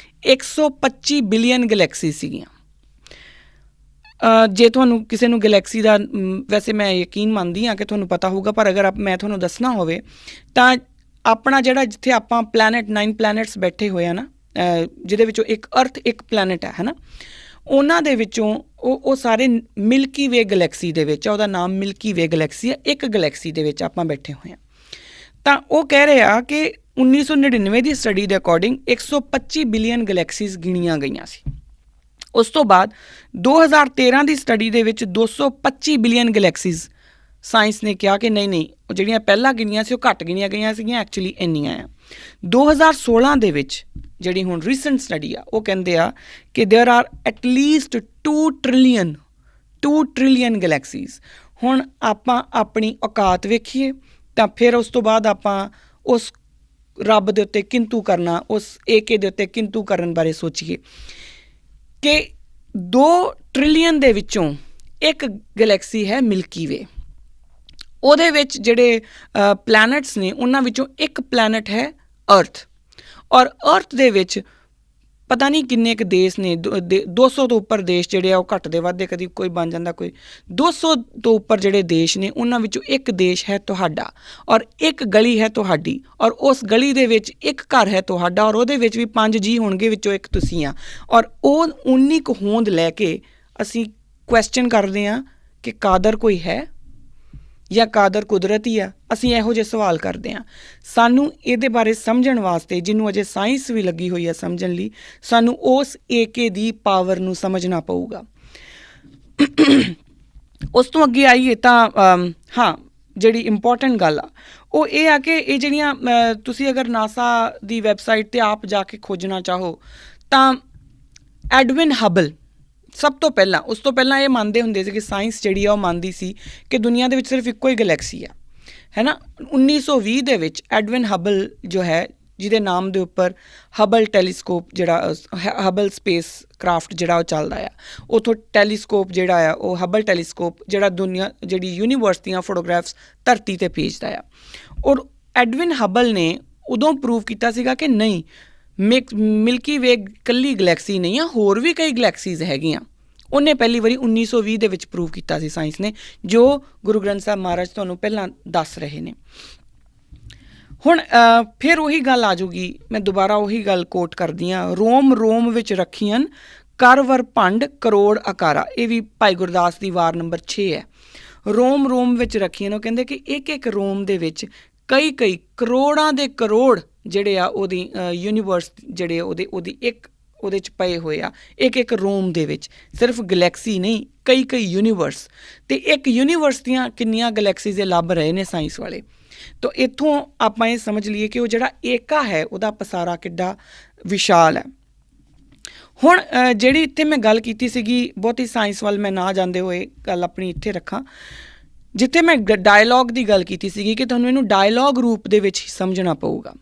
125 ਬਿਲੀਅਨ ਗਲੈਕਸੀ ਸੀਗੀਆਂ। ਜੇ ਤੁਹਾਨੂੰ ਕਿਸੇ ਨੂੰ ਗਲੈਕਸੀ ਦਾ, ਵੈਸੇ ਮੈਂ ਯਕੀਨ ਮੰਨਦੀ ਹਾਂ ਕਿ ਤੁਹਾਨੂੰ ਪਤਾ ਹੋਊਗਾ, ਪਰ ਅਗਰ ਮੈਂ ਤੁਹਾਨੂੰ ਦੱਸਣਾ ਹੋਵੇ ਤਾਂ ਆਪਣਾ ਜਿਹੜਾ ਜਿੱਥੇ ਆਪਾਂ ਪਲੈਨਟ 9 ਪਲੈਨਟਸ ਬੈਠੇ ਹੋਏ ਆ ਨਾ, ਜਿਹਦੇ ਵਿੱਚੋਂ ਇੱਕ ਅਰਥ ਇੱਕ ਪਲੈਨਟ ਹੈ ਨਾ, ਉਹਨਾਂ ਦੇ ਵਿੱਚੋਂ ਉਹ ਸਾਰੇ ਮਿਲਕੀ ਵੇ ਗਲੈਕਸੀ ਦੇ ਵਿੱਚ, ਉਹਦਾ ਨਾਮ ਮਿਲਕੀ ਵੇ ਗਲੈਕਸੀ ਹੈ, ਇੱਕ ਗਲੈਕਸੀ ਦੇ ਵਿੱਚ ਆਪਾਂ ਬੈਠੇ ਹੋਏ ਹਾਂ। ਤਾਂ ਉਹ ਕਹਿ ਰਹੇ ਆ ਕਿ 1999 ਦੀ ਸਟੱਡੀ ਦੇ ਅਕੋਰਡਿੰਗ 125 ਬਿਲੀਅਨ ਗਲੈਕਸੀਜ਼ ਗਿਣੀਆਂ ਗਈਆਂ ਸੀ। ਉਸ ਤੋਂ ਬਾਅਦ 2013 ਦੀ ਸਟੱਡੀ ਦੇ ਵਿੱਚ 225 ਬਿਲੀਅਨ ਗਲੈਕਸੀਜ਼ ਸਾਇੰਸ ਨੇ ਕਿਹਾ ਕਿ ਨਹੀਂ ਉਹ ਜਿਹੜੀਆਂ ਪਹਿਲਾਂ ਗਿਣੀਆਂ ਸੀ ਉਹ ਘੱਟ ਗਿਣੀਆਂ ਗਈਆਂ ਸੀਗੀਆਂ, ਐਕਚੁਅਲੀ ਇੰਨੀਆਂ ਆ। 2016 ਦੇ ਵਿੱਚ ਜਿਹੜੀ ਹੁਣ ਰੀਸੈਂਟ ਸਟੱਡੀ ਆ ਉਹ ਕਹਿੰਦੇ ਆ ਕਿ ਦੇਅਰ ਆਰ ਐਟਲੀਸਟ 2 ਟ੍ਰਿਲੀਅਨ ਗਲੈਕਸੀਜ਼। ਹੁਣ ਆਪਾਂ ਆਪਣੀ ਔਕਾਤ ਵੇਖੀਏ ਤਾਂ ਫਿਰ ਉਸ ਤੋਂ ਬਾਅਦ ਆਪਾਂ ਉਸ ਰੱਬ ਦੇ ਉੱਤੇ ਕਿੰਤੂ ਕਰਨਾ, ਉਸ ਏਕੇ ਦੇ ਉੱਤੇ ਕਿੰਤੂ ਕਰਨ ਬਾਰੇ ਸੋਚੀਏ ਕਿ 2 ਟ੍ਰਿਲੀਅਨ ਦੇ ਵਿੱਚੋਂ ਇੱਕ ਗਲੈਕਸੀ ਹੈ ਮਿਲਕੀ ਵੇ। ਉਹਦੇ ਵਿੱਚ ਜਿਹੜੇ ਪਲੈਨਟਸ ਨੇ ਉਹਨਾਂ ਵਿੱਚੋਂ ਇੱਕ ਪਲੈਨਟ ਹੈ ਅਰਥ, ਔਰ ਅਰਥ ਦੇ ਵਿੱਚ ਪਤਾ ਨਹੀਂ ਕਿੰਨੇ ਕੁ ਦੇਸ਼ ਨੇ, 200 ਤੋਂ ਉੱਪਰ ਦੇਸ਼ ਜਿਹੜੇ ਆ ਉਹ ਘੱਟਦੇ ਵੱਧਦੇ, ਕਦੀ ਕੋਈ ਬਣ ਜਾਂਦਾ ਕੋਈ 200 ਤੋਂ ਉੱਪਰ ਜਿਹੜੇ ਦੇਸ਼ ਨੇ ਉਹਨਾਂ ਵਿੱਚੋਂ ਇੱਕ ਦੇਸ਼ ਹੈ ਤੁਹਾਡਾ, ਔਰ ਇੱਕ ਗਲੀ ਹੈ ਤੁਹਾਡੀ, ਔਰ ਉਸ ਗਲੀ ਦੇ ਵਿੱਚ ਇੱਕ ਘਰ ਹੈ ਤੁਹਾਡਾ, ਔਰ ਉਹਦੇ ਵਿੱਚ ਵੀ 5 ਜੀ ਹੋਣਗੇ, ਵਿੱਚੋਂ ਇੱਕ ਤੁਸੀਂ ਆ। ਔਰ ਉਹ ਉਨੀ ਕੁ ਹੋਂਦ ਲੈ ਕੇ ਅਸੀਂ ਕੁਐਸਚਨ ਕਰਦੇ ਹਾਂ ਕਿ ਕਾਦਰ ਕੋਈ ਹੈ ਜਾਂ ਕਾਦਰ ਕੁਦਰਤ ਹੀ ਆ। ਅਸੀਂ ਇਹੋ ਜਿਹੇ ਸਵਾਲ ਕਰਦੇ ਹਾਂ। ਸਾਨੂੰ ਇਹਦੇ ਬਾਰੇ ਸਮਝਣ ਵਾਸਤੇ, ਜਿਹਨੂੰ ਅਜੇ ਸਾਇੰਸ ਵੀ ਲੱਗੀ ਹੋਈ ਹੈ ਸਮਝਣ ਲਈ, ਸਾਨੂੰ ਉਸ ਏਕੇ ਦੀ ਪਾਵਰ ਨੂੰ ਸਮਝਣਾ ਪਊਗਾ। ਉਸ ਤੋਂ ਅੱਗੇ ਆਈਏ ਤਾਂ ਹਾਂ, ਜਿਹੜੀ ਇੰਪੋਰਟੈਂਟ ਗੱਲ ਆ ਉਹ ਇਹ ਆ ਕਿ ਇਹ ਜਿਹੜੀਆਂ ਤੁਸੀਂ ਅਗਰ ਨਾਸਾ ਦੀ ਵੈਬਸਾਈਟ 'ਤੇ ਆਪ ਜਾ ਕੇ ਖੋਜਣਾ ਚਾਹੋ ਤਾਂ ਐਡਵਿਨ ਹਬਲ ਸਭ ਤੋਂ ਪਹਿਲਾਂ, ਉਸ ਤੋਂ ਪਹਿਲਾਂ ਇਹ ਮੰਨਦੇ ਹੁੰਦੇ ਸੀ ਕਿ ਸਾਇੰਸ ਜਿਹੜੀ ਆ ਉਹ ਮੰਨਦੀ ਸੀ ਕਿ ਦੁਨੀਆ ਦੇ ਵਿੱਚ ਸਿਰਫ ਇੱਕੋ ਹੀ ਗਲੈਕਸੀ ਆ, ਹੈ ਨਾ। 1920 ਦੇ ਵਿੱਚ ਐਡਵਿਨ ਹਬਲ ਜੋ ਹੈ, ਜਿਹਦੇ ਨਾਮ ਦੇ ਉੱਪਰ ਹਬਲ ਟੈਲੀਸਕੋਪ ਜਿਹੜਾ ਹਬਲ ਸਪੇਸ ਕ੍ਰਾਫਟ ਜਿਹੜਾ ਉਹ ਚੱਲਦਾ ਆ, ਉੱਥੋਂ ਟੈਲੀਸਕੋਪ ਜਿਹੜਾ ਆ ਉਹ ਹਬਲ ਟੈਲੀਸਕੋਪ ਜਿਹੜਾ ਦੁਨੀਆ ਜਿਹੜੀ ਯੂਨੀਵਰਸ ਦੀਆਂ ਫੋਟੋਗ੍ਰਾਫਸ ਧਰਤੀ 'ਤੇ ਭੇਜਦਾ ਆ। ਔਰ ਐਡਵਿਨ ਹਬਲ ਨੇ ਉਦੋਂ ਪ੍ਰੂਵ ਕੀਤਾ ਸੀਗਾ ਕਿ ਨਹੀਂ, ਮਿਲਕੀ ਵੇ ਇਕੱਲੀ ਗਲੈਕਸੀ ਨਹੀਂ ਆ, ਹੋਰ ਵੀ ਕਈ ਗਲੈਕਸੀਜ਼ ਹੈਗੀਆਂ। ਉਹਨੇ ਪਹਿਲੀ ਵਾਰੀ 1920 ਦੇ ਵਿੱਚ ਪ੍ਰੂਵ ਕੀਤਾ ਸੀ ਸਾਇੰਸ ਨੇ, ਜੋ ਗੁਰੂ ਗ੍ਰੰਥ ਸਾਹਿਬ ਮਹਾਰਾਜ ਤੁਹਾਨੂੰ ਪਹਿਲਾਂ ਦੱਸ ਰਹੇ ਨੇ। ਹੁਣ ਫਿਰ ਉਹੀ ਗੱਲ ਆ ਜੂਗੀ, ਮੈਂ ਦੁਬਾਰਾ ਉਹੀ ਗੱਲ ਕੋਟ ਕਰਦੀ ਹਾਂ, ਰੋਮ ਵਿੱਚ ਰੱਖੀਆਂ ਕਰ ਵਰ ਭੰਡ ਕਰੋੜ ਆਕਾਰਾ। ਇਹ ਵੀ ਭਾਈ ਗੁਰਦਾਸ ਦੀ ਵਾਰ ਨੰਬਰ 6 ਹੈ। ਰੋਮ ਵਿੱਚ ਰੱਖੀਆਂ, ਉਹ ਕਹਿੰਦੇ ਕਿ ਇੱਕ ਰੋਮ ਦੇ ਵਿੱਚ ਕਈ ਕਰੋੜਾਂ ਦੇ ਕਰੋੜ ਜਿਹੜੇ ਆ ਉਹਦੀ ਯੂਨੀਵਰਸ ਜਿਹੜੇ ਉਹਦੀ ਇੱਕ ਉਹਦੇ 'ਚ ਪਏ ਹੋਏ ਆ। ਇੱਕ ਰੋਮ ਦੇ ਵਿੱਚ ਸਿਰਫ ਗਲੈਕਸੀ ਨਹੀਂ, ਕਈ ਯੂਨੀਵਰਸ, ਅਤੇ ਇੱਕ ਯੂਨੀਵਰਸ ਦੀਆਂ ਕਿੰਨੀਆਂ ਗਲੈਕਸੀਜ਼ ਇਹ ਲੱਭ ਰਹੇ ਨੇ ਸਾਇੰਸ ਵਾਲੇ। ਤਾਂ ਇੱਥੋਂ ਆਪਾਂ ਇਹ ਸਮਝ ਲਈਏ ਕਿ ਉਹ ਜਿਹੜਾ ਏਕਾ ਹੈ ਉਹਦਾ ਪਸਾਰਾ ਕਿੱਡਾ ਵਿਸ਼ਾਲ ਹੈ। ਹੁਣ ਜਿਹੜੀ ਇੱਥੇ ਮੈਂ ਗੱਲ ਕੀਤੀ ਸੀਗੀ, ਬਹੁਤੀ ਸਾਇੰਸ ਵੱਲ ਮੈਂ ਨਾ ਜਾਂਦੇ ਹੋਏ ਗੱਲ ਆਪਣੀ ਇੱਥੇ ਰੱਖਾਂ, ਜਿੱਥੇ ਮੈਂ ਡਾਇਲੋਗ ਦੀ ਗੱਲ ਕੀਤੀ ਸੀਗੀ ਕਿ ਤੁਹਾਨੂੰ ਇਹਨੂੰ ਡਾਇਲੋਗ ਰੂਪ ਦੇ ਵਿੱਚ ਹੀ ਸਮਝਣਾ ਪਊਗਾ।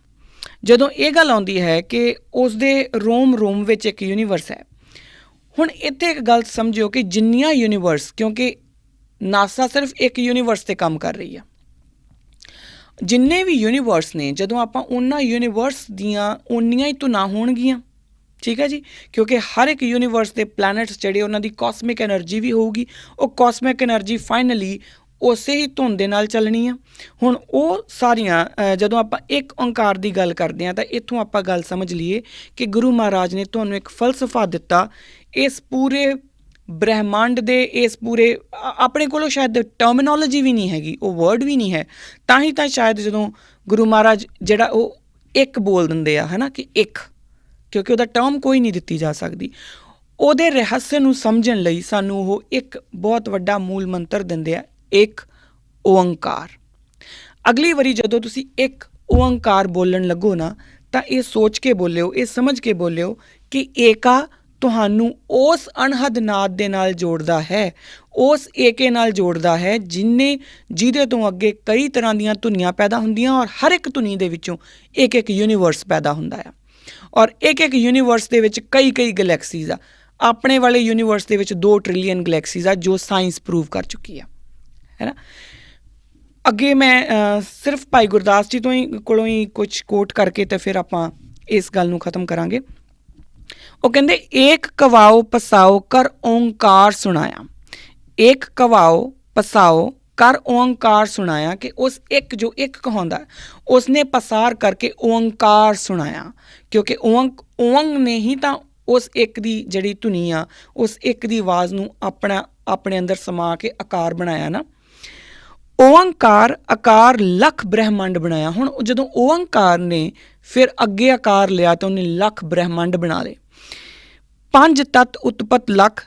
ਜਦੋਂ ਇਹ ਗੱਲ ਆਉਂਦੀ ਹੈ ਕਿ ਉਸਦੇ ਰੋਮ ਵਿੱਚ ਇੱਕ ਯੂਨੀਵਰਸ ਹੈ। ਹੁਣ ਇੱਥੇ ਇੱਕ ਗੱਲ ਸਮਝਿਓ ਕਿ ਜਿੰਨੀਆਂ ਯੂਨੀਵਰਸ, ਕਿਉਂਕਿ ਨਾਸਾ ਸਿਰਫ ਇੱਕ ਯੂਨੀਵਰਸ 'ਤੇ ਕੰਮ ਕਰ ਰਹੀ ਆ, ਜਿੰਨੇ ਵੀ ਯੂਨੀਵਰਸ ਨੇ, ਜਦੋਂ ਆਪਾਂ ਉਹਨਾਂ ਯੂਨੀਵਰਸ ਦੀਆਂ ਓਨੀਆਂ ਹੀ ਧੁਨਾਂ ਹੋਣਗੀਆਂ, ਠੀਕ ਹੈ ਜੀ, ਕਿਉਂਕਿ ਹਰ ਇੱਕ ਯੂਨੀਵਰਸ ਦੇ ਪਲੈਨਟਸ ਜਿਹੜੇ ਉਹਨਾਂ ਦੀ ਕਾਸਮਿਕ ਐਨਰਜੀ ਵੀ ਹੋਊਗੀ, ਉਹ ਕਾਸਮਿਕ ਐਨਰਜੀ ਫਾਈਨਲੀ ਉਸੇ ਹੀ ਧੁਨ ਦੇ ਨਾਲ ਚੱਲਣੀ ਆ। ਹੁਣ ਉਹ ਸਾਰੀਆਂ ਜਦੋਂ ਆਪਾਂ ਇੱਕ ਓਂਕਾਰ ਦੀ ਗੱਲ ਕਰਦੇ ਹਾਂ ਤਾਂ ਇੱਥੋਂ ਆਪਾਂ ਗੱਲ ਸਮਝ ਲਈਏ ਕਿ ਗੁਰੂ ਮਹਾਰਾਜ ਨੇ ਤੁਹਾਨੂੰ ਇੱਕ ਫਲਸਫਾ ਦਿੱਤਾ ਇਸ ਪੂਰੇ ਬ੍ਰਹਿਮੰਡ ਦੇ, ਇਸ ਪੂਰੇ ਆਪਣੇ ਕੋਲੋਂ ਸ਼ਾਇਦ ਟਰਮੀਨੋਲੋਜੀ ਵੀ ਨਹੀਂ ਹੈਗੀ, ਉਹ ਵਰਡ ਵੀ ਨਹੀਂ ਹੈ, ਤਾਂ ਹੀ ਤਾਂ ਸ਼ਾਇਦ ਜਦੋਂ ਗੁਰੂ ਮਹਾਰਾਜ ਜਿਹੜਾ ਉਹ ਇੱਕ ਬੋਲ ਦਿੰਦੇ ਆ, ਹੈ ਨਾ, ਕਿ ਇੱਕ, ਕਿਉਂਕਿ ਉਹਦਾ ਟਰਮ ਕੋਈ ਨਹੀਂ ਦਿੱਤੀ ਜਾ ਸਕਦੀ। ਉਹਦੇ ਰਹੱਸ ਨੂੰ ਸਮਝਣ ਲਈ ਸਾਨੂੰ ਉਹ ਇੱਕ ਬਹੁਤ ਵੱਡਾ ਮੂਲ ਮੰਤਰ ਦਿੰਦੇ ਆ, ਇੱਕ ਓਅੰਕਾਰ। ਅਗਲੀ ਵਾਰੀ ਜਦੋਂ ਤੁਸੀਂ ਇੱਕ ਓਅੰਕਾਰ ਬੋਲਣ ਲੱਗੋ ਨਾ, ਤਾਂ ਇਹ ਸੋਚ ਕੇ ਬੋਲਿਓ, ਇਹ ਸਮਝ ਕੇ ਬੋਲਿਓ ਕਿ ਏਕਾ ਤੁਹਾਨੂੰ ਉਸ ਅਣਹਦ ਨਾਦ ਦੇ ਨਾਲ ਜੋੜਦਾ ਹੈ, ਉਸ ਏਕੇ ਨਾਲ ਜੋੜਦਾ ਹੈ ਜਿਹਦੇ ਤੋਂ ਅੱਗੇ ਕਈ ਤਰ੍ਹਾਂ ਦੀਆਂ ਧੁਨੀਆਂ ਪੈਦਾ ਹੁੰਦੀਆਂ, ਔਰ ਹਰ ਇੱਕ ਧੁਨੀ ਦੇ ਵਿੱਚੋਂ ਇੱਕ ਯੂਨੀਵਰਸ ਪੈਦਾ ਹੁੰਦਾ ਆ, ਔਰ ਇੱਕ ਯੂਨੀਵਰਸ ਦੇ ਵਿੱਚ ਕਈ ਗਲੈਕਸੀਜ਼ ਆ। ਆਪਣੇ ਵਾਲੇ ਯੂਨੀਵਰਸ ਦੇ ਵਿੱਚ 2 ਟ੍ਰਿਲੀਅਨ ਗਲੈਕਸੀਜ਼ ਆ, ਜੋ ਸਾਇੰਸ ਪ੍ਰੂਵ ਕਰ ਚੁੱਕੀ ਆ, ਹੈ ਨਾ। ਅੱਗੇ ਮੈਂ ਸਿਰਫ ਭਾਈ ਗੁਰਦਾਸ ਜੀ ਤੋਂ ਕੋਲੋਂ ਹੀ ਕੁਛ ਕੋਟ ਕਰਕੇ ਤੇ ਫਿਰ ਆਪਾਂ ਇਸ ਗੱਲ ਨੂੰ ਖ਼ਤਮ ਕਰਾਂਗੇ। ਉਹ ਕਹਿੰਦੇ, ਏਕ ਕਵਾਓ ਪਸਾਓ ਕਰ ਓਂਕਾਰ ਸੁਣਾਇਆ। ਏਕ ਕਵਾਓ ਪਸਾਓ ਕਰ ਓਂਕਾਰ ਸੁਣਾਇਆ, ਕਿ ਉਸ ਇੱਕ ਜੋ ਇੱਕ ਕਹਾਉਂਦਾ ਉਸਨੇ ਪਸਾਰ ਕਰਕੇ ਓਂਕਾਰ ਸੁਣਾਇਆ, ਕਿਉਂਕਿ ਓੰਗ ਨੇ ਹੀ ਤਾਂ ਉਸ ਇੱਕ ਦੀ ਜਿਹੜੀ ਧੁਨੀ ਆ, ਉਸ ਇੱਕ ਦੀ ਆਵਾਜ਼ ਨੂੰ ਆਪਣੇ ਅੰਦਰ ਸਮਾ ਕੇ ਆਕਾਰ ਬਣਾਇਆ ਨਾ। ਓਅੰਕਾਰ ਆਕਾਰ ਲੱਖ ਬ੍ਰਹਿਮੰਡ ਬਣਾਇਆ। ਹੁਣ ਜਦੋਂ ਓਅੰਕਾਰ ਨੇ ਫਿਰ ਅੱਗੇ ਆਕਾਰ ਲਿਆ ਤਾਂ ਉਹਨੇ ਲੱਖ ਬ੍ਰਹਿਮੰਡ ਬਣਾ ਲਏ। 5 ਤੱਤ ਉਤਪਤ ਲੱਖ,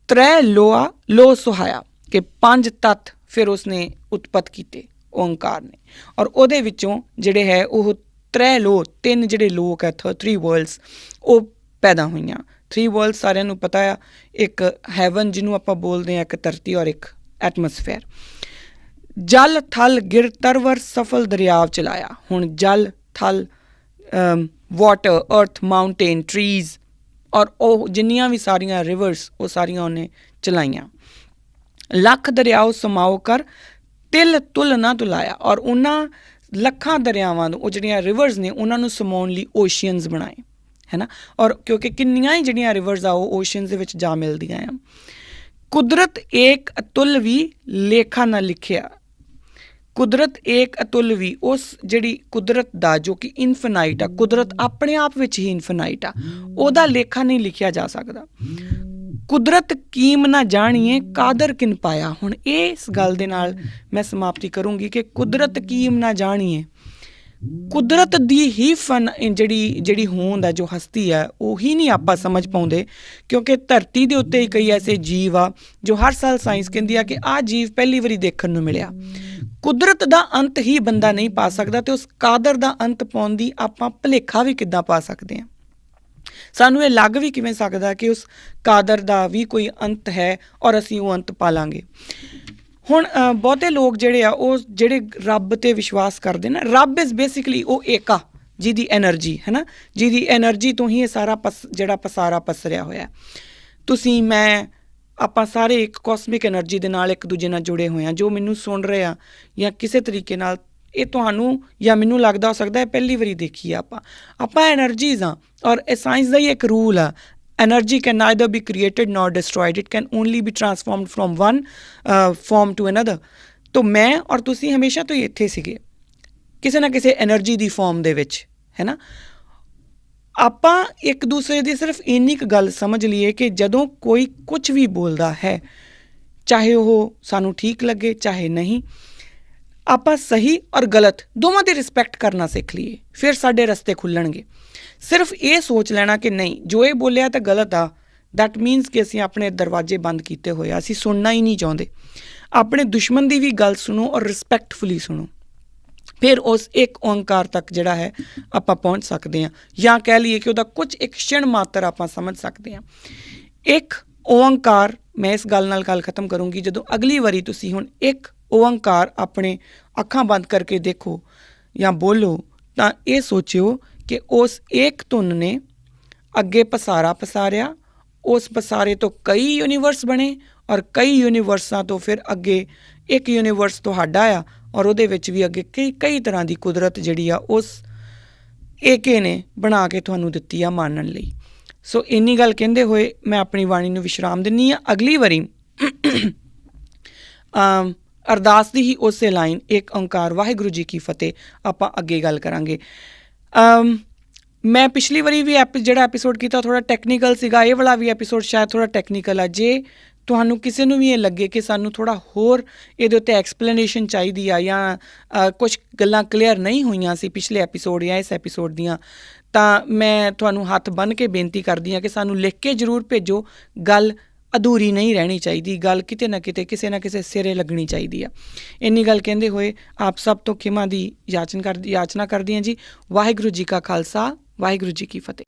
3 ਲੋਆ ਲੋ ਸੁਹਾਇਆ, ਕਿ 5 ਤੱਤ ਫਿਰ ਉਸਨੇ ਉਤਪਤ ਕੀਤੇ ਓਂਕਾਰ ਨੇ, ਔਰ ਉਹਦੇ ਵਿੱਚੋਂ ਜਿਹੜੇ ਹੈ ਉਹ 3 ਜਿਹੜੇ ਲੋਕ ਹੈ 3 ਵਰਲਡਸ ਉਹ ਪੈਦਾ ਹੋਈਆਂ। 3 ਵਰਲਡ ਸਾਰਿਆਂ ਨੂੰ ਪਤਾ ਆ, ਇੱਕ ਹੈਵਨ ਜਿਹਨੂੰ ਆਪਾਂ ਬੋਲਦੇ ਹਾਂ, ਇੱਕ ਧਰਤੀ ਔਰ ਇੱਕ ਐਟਮੋਸਫੇਅਰ। ਜਲ ਥਲ ਗਿਰ ਤਰਵਰ ਸਫਲ ਦਰਿਆਵ ਚਲਾਇਆ। ਹੁਣ ਜਲ ਥਲ ਵਾਟਰ ਅਰਥ ਮਾਊਂਟੇਨ ਟਰੀਜ਼ ਔਰ ਉਹ ਜਿੰਨੀਆਂ ਵੀ ਸਾਰੀਆਂ ਰਿਵਰਸ ਉਹ ਸਾਰੀਆਂ ਉਹਨੇ ਚਲਾਈਆਂ। ਲੱਖ ਦਰਿਆਓ ਸਮਾਓ ਕਰ ਤਿਲ ਤੁਲ ਨਾ ਤੁਲਾਇਆ। ਔਰ ਉਹਨਾਂ ਲੱਖਾਂ ਦਰਿਆਵਾਂ ਨੂੰ ਉਹ ਜਿਹੜੀਆਂ ਰਿਵਰਸ ਨੇ ਉਹਨਾਂ ਨੂੰ ਸਮਾਉਣ ਲਈ ਓਸ਼ੀਅਨਸ ਬਣਾਏ, ਹੈ ਨਾ। ਔਰ ਕਿਉਂਕਿ ਕਿੰਨੀਆਂ ਹੀ ਜਿਹੜੀਆਂ ਰਿਵਰਸ ਆ ਉਹ ਓਸ਼ੀਅਨਸ ਦੇ ਵਿੱਚ ਜਾ ਮਿਲਦੀਆਂ ਆ। ਕੁਦਰਤ ਏਕ ਅਤੁਲ ਵੀ ਲੇਖਾ ਨਾ ਲਿਖਿਆ। ਕੁਦਰਤ ਏਕ ਅਤੁਲ ਵੀ, ਉਸ ਜਿਹੜੀ ਕੁਦਰਤ ਦਾ ਜੋ ਕਿ ਇਨਫਿਨਾਈਟ ਆ, ਕੁਦਰਤ ਆਪਣੇ ਆਪ ਵਿੱਚ ਹੀ ਇਨਫਿਨਾਈਟ ਆ, ਉਹਦਾ ਲੇਖਾ ਨਹੀਂ ਲਿਖਿਆ ਜਾ ਸਕਦਾ। ਕੁਦਰਤ ਕੀਮ ਨਾ ਜਾਣੀਏ ਕਾਦਰ ਕਿਨ ਪਾਇਆ। ਹੁਣ ਇਸ ਗੱਲ ਦੇ ਨਾਲ ਮੈਂ ਸਮਾਪਤੀ ਕਰੂੰਗੀ ਕਿ ਕੁਦਰਤ ਕੀਮ ਨਾ ਜਾਣੀਏ, ਕੁਦਰਤ ਦੀ ਹੀ ਜਿਹੜੀ ਹੋਂਦ ਹੈ, ਜੋ ਹਸਤੀ ਹੈ, ਉਹੀ ਨਹੀਂ ਆਪਾਂ ਸਮਝ ਪਾਉਂਦੇ। ਕਿਉਂਕਿ ਧਰਤੀ ਦੇ ਉੱਤੇ ਹੀ ਕਈ ਐਸੇ ਜੀਵ ਆ ਜੋ ਹਰ ਸਾਲ ਸਾਇੰਸ ਕਹਿੰਦੀ ਆ ਕਿ ਆਹ ਜੀਵ ਪਹਿਲੀ ਵਾਰੀ ਦੇਖਣ ਨੂੰ ਮਿਲਿਆ। ਕੁਦਰਤ ਦਾ ਅੰਤ ਹੀ ਬੰਦਾ ਨਹੀਂ ਪਾ ਸਕਦਾ, ਅਤੇ ਉਸ ਕਾਦਰ ਦਾ ਅੰਤ ਪਾਉਣ ਦੀ ਆਪਾਂ ਭੁਲੇਖਾ ਵੀ ਕਿੱਦਾਂ ਪਾ ਸਕਦੇ ਹਾਂ। ਸਾਨੂੰ ਇਹ ਲੱਗ ਵੀ ਕਿਵੇਂ ਸਕਦਾ ਕਿ ਉਸ ਕਾਦਰ ਦਾ ਵੀ ਕੋਈ ਅੰਤ ਹੈ ਔਰ ਅਸੀਂ ਉਹ ਅੰਤ ਪਾਲਾਂਗੇ। ਹੁਣ ਬਹੁਤੇ ਲੋਕ ਜਿਹੜੇ ਆ ਉਹ ਜਿਹੜੇ ਰੱਬ 'ਤੇ ਵਿਸ਼ਵਾਸ ਕਰਦੇ ਨਾ, ਰੱਬ ਇਜ਼ ਬੇਸਿਕਲੀ ਉਹ ਏਕਾ ਜਿਹਦੀ ਐਨਰਜੀ ਹੈ ਨਾ, ਜਿਹਦੀ ਐਨਰਜੀ ਤੋਂ ਹੀ ਇਹ ਸਾਰਾ ਜਿਹੜਾ ਪਸਾਰਾ ਪਸਰਿਆ ਹੋਇਆ। ਤੁਸੀਂ ਮੈਂ ਆਪਾਂ ਸਾਰੇ ਇੱਕ ਕੋਸਮਿਕ ਐਨਰਜੀ ਦੇ ਨਾਲ ਇੱਕ ਦੂਜੇ ਨਾਲ ਜੁੜੇ ਹੋਏ ਹਾਂ। ਜੋ ਮੈਨੂੰ ਸੁਣ ਰਹੇ ਆ ਜਾਂ ਕਿਸੇ ਤਰੀਕੇ ਨਾਲ ਇਹ ਤੁਹਾਨੂੰ ਜਾਂ ਮੈਨੂੰ ਲੱਗਦਾ ਹੋ ਸਕਦਾ ਹੈ ਪਹਿਲੀ ਵਾਰੀ ਦੇਖੀ ਆ ਆਪਾਂ ਐਨਰਜੀਜ਼ ਹਾਂ। ਔਰ ਇਹ ਸਾਇੰਸ ਦਾ ਹੀ ਇੱਕ ਰੂਲ ਆ, energy can neither be created nor destroyed, it can only be transformed from one form to another। तो मैं और ਤੁਸੀਂ ਹਮੇਸ਼ਾ ਤੋਂ ਹੀ ਇੱਥੇ ਸੀਗੇ ਕਿਸੇ ਨਾ ਕਿਸੇ ਐਨਰਜੀ ਦੀ ਫਾਰਮ ਦੇ ਵਿੱਚ, ਹੈ ਨਾ। ਆਪਾਂ ਇੱਕ ਦੂਸਰੇ ਦੀ ਸਿਰਫ ਇੰਨੀ ਕੁ ਗੱਲ ਸਮਝ ਲਈਏ ਕਿ ਜਦੋਂ ਕੋਈ ਕੁਝ ਵੀ ਬੋਲਦਾ ਹੈ, ਚਾਹੇ ਉਹ ਸਾਨੂੰ ਠੀਕ ਲੱਗੇ ਚਾਹੇ ਨਹੀਂ, ਆਪਾਂ ਸਹੀ ਔਰ ਗਲਤ ਦੋਵਾਂ ਦੀ ਰਿਸਪੈਕਟ ਕਰਨਾ ਸਿੱਖ ਲਈਏ, ਫਿਰ ਸਾਡੇ ਰਸਤੇ ਖੁੱਲ੍ਹਣਗੇ। ਸਿਰਫ ਇਹ ਸੋਚ ਲੈਣਾ ਕਿ ਨਹੀਂ ਜੋ ਇਹ ਬੋਲਿਆ ਤਾਂ ਗਲਤ ਆ, ਦੈਟ ਮੀਨਸ ਕਿ ਅਸੀਂ ਆਪਣੇ ਦਰਵਾਜ਼ੇ ਬੰਦ ਕੀਤੇ ਹੋਏ ਆ, ਅਸੀਂ ਸੁਣਨਾ ਹੀ ਨਹੀਂ ਚਾਹੁੰਦੇ। ਆਪਣੇ ਦੁਸ਼ਮਣ ਦੀ ਵੀ ਗੱਲ ਸੁਣੋ ਔਰ ਰਿਸਪੈਕਟਫੁਲੀ ਸੁਣੋ, ਫਿਰ ਉਸ ਇੱਕ ਓਂਕਾਰ ਤੱਕ ਜਿਹੜਾ ਹੈ ਆਪਾਂ ਪਹੁੰਚ ਸਕਦੇ ਹਾਂ, ਜਾਂ ਕਹਿ ਲਈਏ ਕਿ ਉਹਦਾ ਕੁਝ ਇੱਕ ਛਿਣ ਮਾਤਰ ਆਪਾਂ ਸਮਝ ਸਕਦੇ ਹਾਂ। ਇੱਕ ਓਂਕਾਰ, ਮੈਂ ਇਸ ਗੱਲ ਨਾਲ ਗੱਲ ਖਤਮ ਕਰੂੰਗੀ। ਜਦੋਂ ਅਗਲੀ ਵਾਰੀ ਤੁਸੀਂ ਹੁਣ ਇੱਕ ਓਂਕਾਰ ਆਪਣੇ ਅੱਖਾਂ ਬੰਦ ਕਰਕੇ ਦੇਖੋ ਜਾਂ ਬੋਲੋ ਤਾਂ ਇਹ ਸੋਚਿਓ ਕਿ ਉਸ ਇੱਕ ਧੁਨ ਨੇ ਅੱਗੇ ਪਸਾਰਾ ਪਸਾਰਿਆ, ਉਸ ਪਸਾਰੇ ਤੋਂ ਕਈ ਯੂਨੀਵਰਸ ਬਣੇ ਔਰ ਕਈ ਯੂਨੀਵਰਸਾਂ ਤੋਂ ਫਿਰ ਅੱਗੇ ਇੱਕ ਯੂਨੀਵਰਸ ਤੁਹਾਡਾ ਆ, ਔਰ ਉਹਦੇ ਵਿੱਚ ਵੀ ਅੱਗੇ ਕਈ ਤਰ੍ਹਾਂ ਦੀ ਕੁਦਰਤ ਜਿਹੜੀ ਆ ਉਸ ਏਕੇ ਨੇ ਬਣਾ ਕੇ ਤੁਹਾਨੂੰ ਦਿੱਤੀ ਆ ਮਾਨਣ ਲਈ। ਸੋ ਇੰਨੀ ਗੱਲ ਕਹਿੰਦੇ ਹੋਏ ਮੈਂ ਆਪਣੀ ਬਾਣੀ ਨੂੰ ਵਿਸ਼ਰਾਮ ਦਿੰਦੀ ਹਾਂ। ਅਗਲੀ ਵਾਰੀ ਅਰਦਾਸ ਦੀ ਹੀ ਉਸੇ ਲਾਈਨ ਇੱਕ ਓਂਕਾਰ ਵਾਹਿਗੁਰੂ ਜੀ ਕੀ ਫਤਿਹ ਆਪਾਂ ਅੱਗੇ ਗੱਲ ਕਰਾਂਗੇ। ਮੈਂ ਪਿਛਲੀ ਵਾਰੀ ਵੀ ਜਿਹੜਾ ਐਪੀਸੋਡ ਕੀਤਾ ਥੋੜ੍ਹਾ ਟੈਕਨੀਕਲ ਸੀਗਾ, ਇਹ ਵਾਲਾ ਵੀ ਐਪੀਸੋਡ ਸ਼ਾਇਦ ਥੋੜ੍ਹਾ ਟੈਕਨੀਕਲ ਆ। ਜੇ ਤੁਹਾਨੂੰ ਕਿਸੇ ਨੂੰ ਵੀ ਇਹ ਲੱਗੇ ਕਿ ਸਾਨੂੰ ਥੋੜ੍ਹਾ ਹੋਰ ਇਹਦੇ ਉੱਤੇ ਐਕਸਪਲੇਨੇਸ਼ਨ ਚਾਹੀਦੀ ਆ ਜਾਂ ਕੁਛ ਗੱਲਾਂ ਕਲੀਅਰ ਨਹੀਂ ਹੋਈਆਂ ਸੀ ਪਿਛਲੇ ਐਪੀਸੋਡ ਜਾਂ ਇਸ ਐਪੀਸੋਡ ਦੀਆਂ, ਤਾਂ ਮੈਂ ਤੁਹਾਨੂੰ ਹੱਥ ਬੰਨ੍ਹ ਕੇ ਬੇਨਤੀ ਕਰਦੀ ਹਾਂ ਕਿ ਸਾਨੂੰ ਲਿਖ ਕੇ ਜ਼ਰੂਰ ਭੇਜੋ। ਗੱਲ ਅਧੂਰੀ ਨਹੀਂ ਰਹਿਣੀ ਚਾਹੀਦੀ, ਗੱਲ ਕਿਤੇ ਨਾ ਕਿਤੇ ਕਿਸੇ ਨਾ ਕਿਸੇ ਸਿਰੇ ਲੱਗਣੀ ਚਾਹੀਦੀ ਆ। ਇੰਨੀ ਗੱਲ ਕਹਿੰਦੇ ਹੋਏ ਆਪ ਸਭ ਤੋਂ ਖਿਮਾ ਦੀ ਯਾਚਨਾ ਕਰਦੀ ਹਾਂ ਜੀ। ਵਾਹਿਗੁਰੂ ਜੀ ਕਾ ਖਾਲਸਾ, ਵਾਹਿਗੁਰੂ ਜੀ ਕੀ ਫਤਿਹ।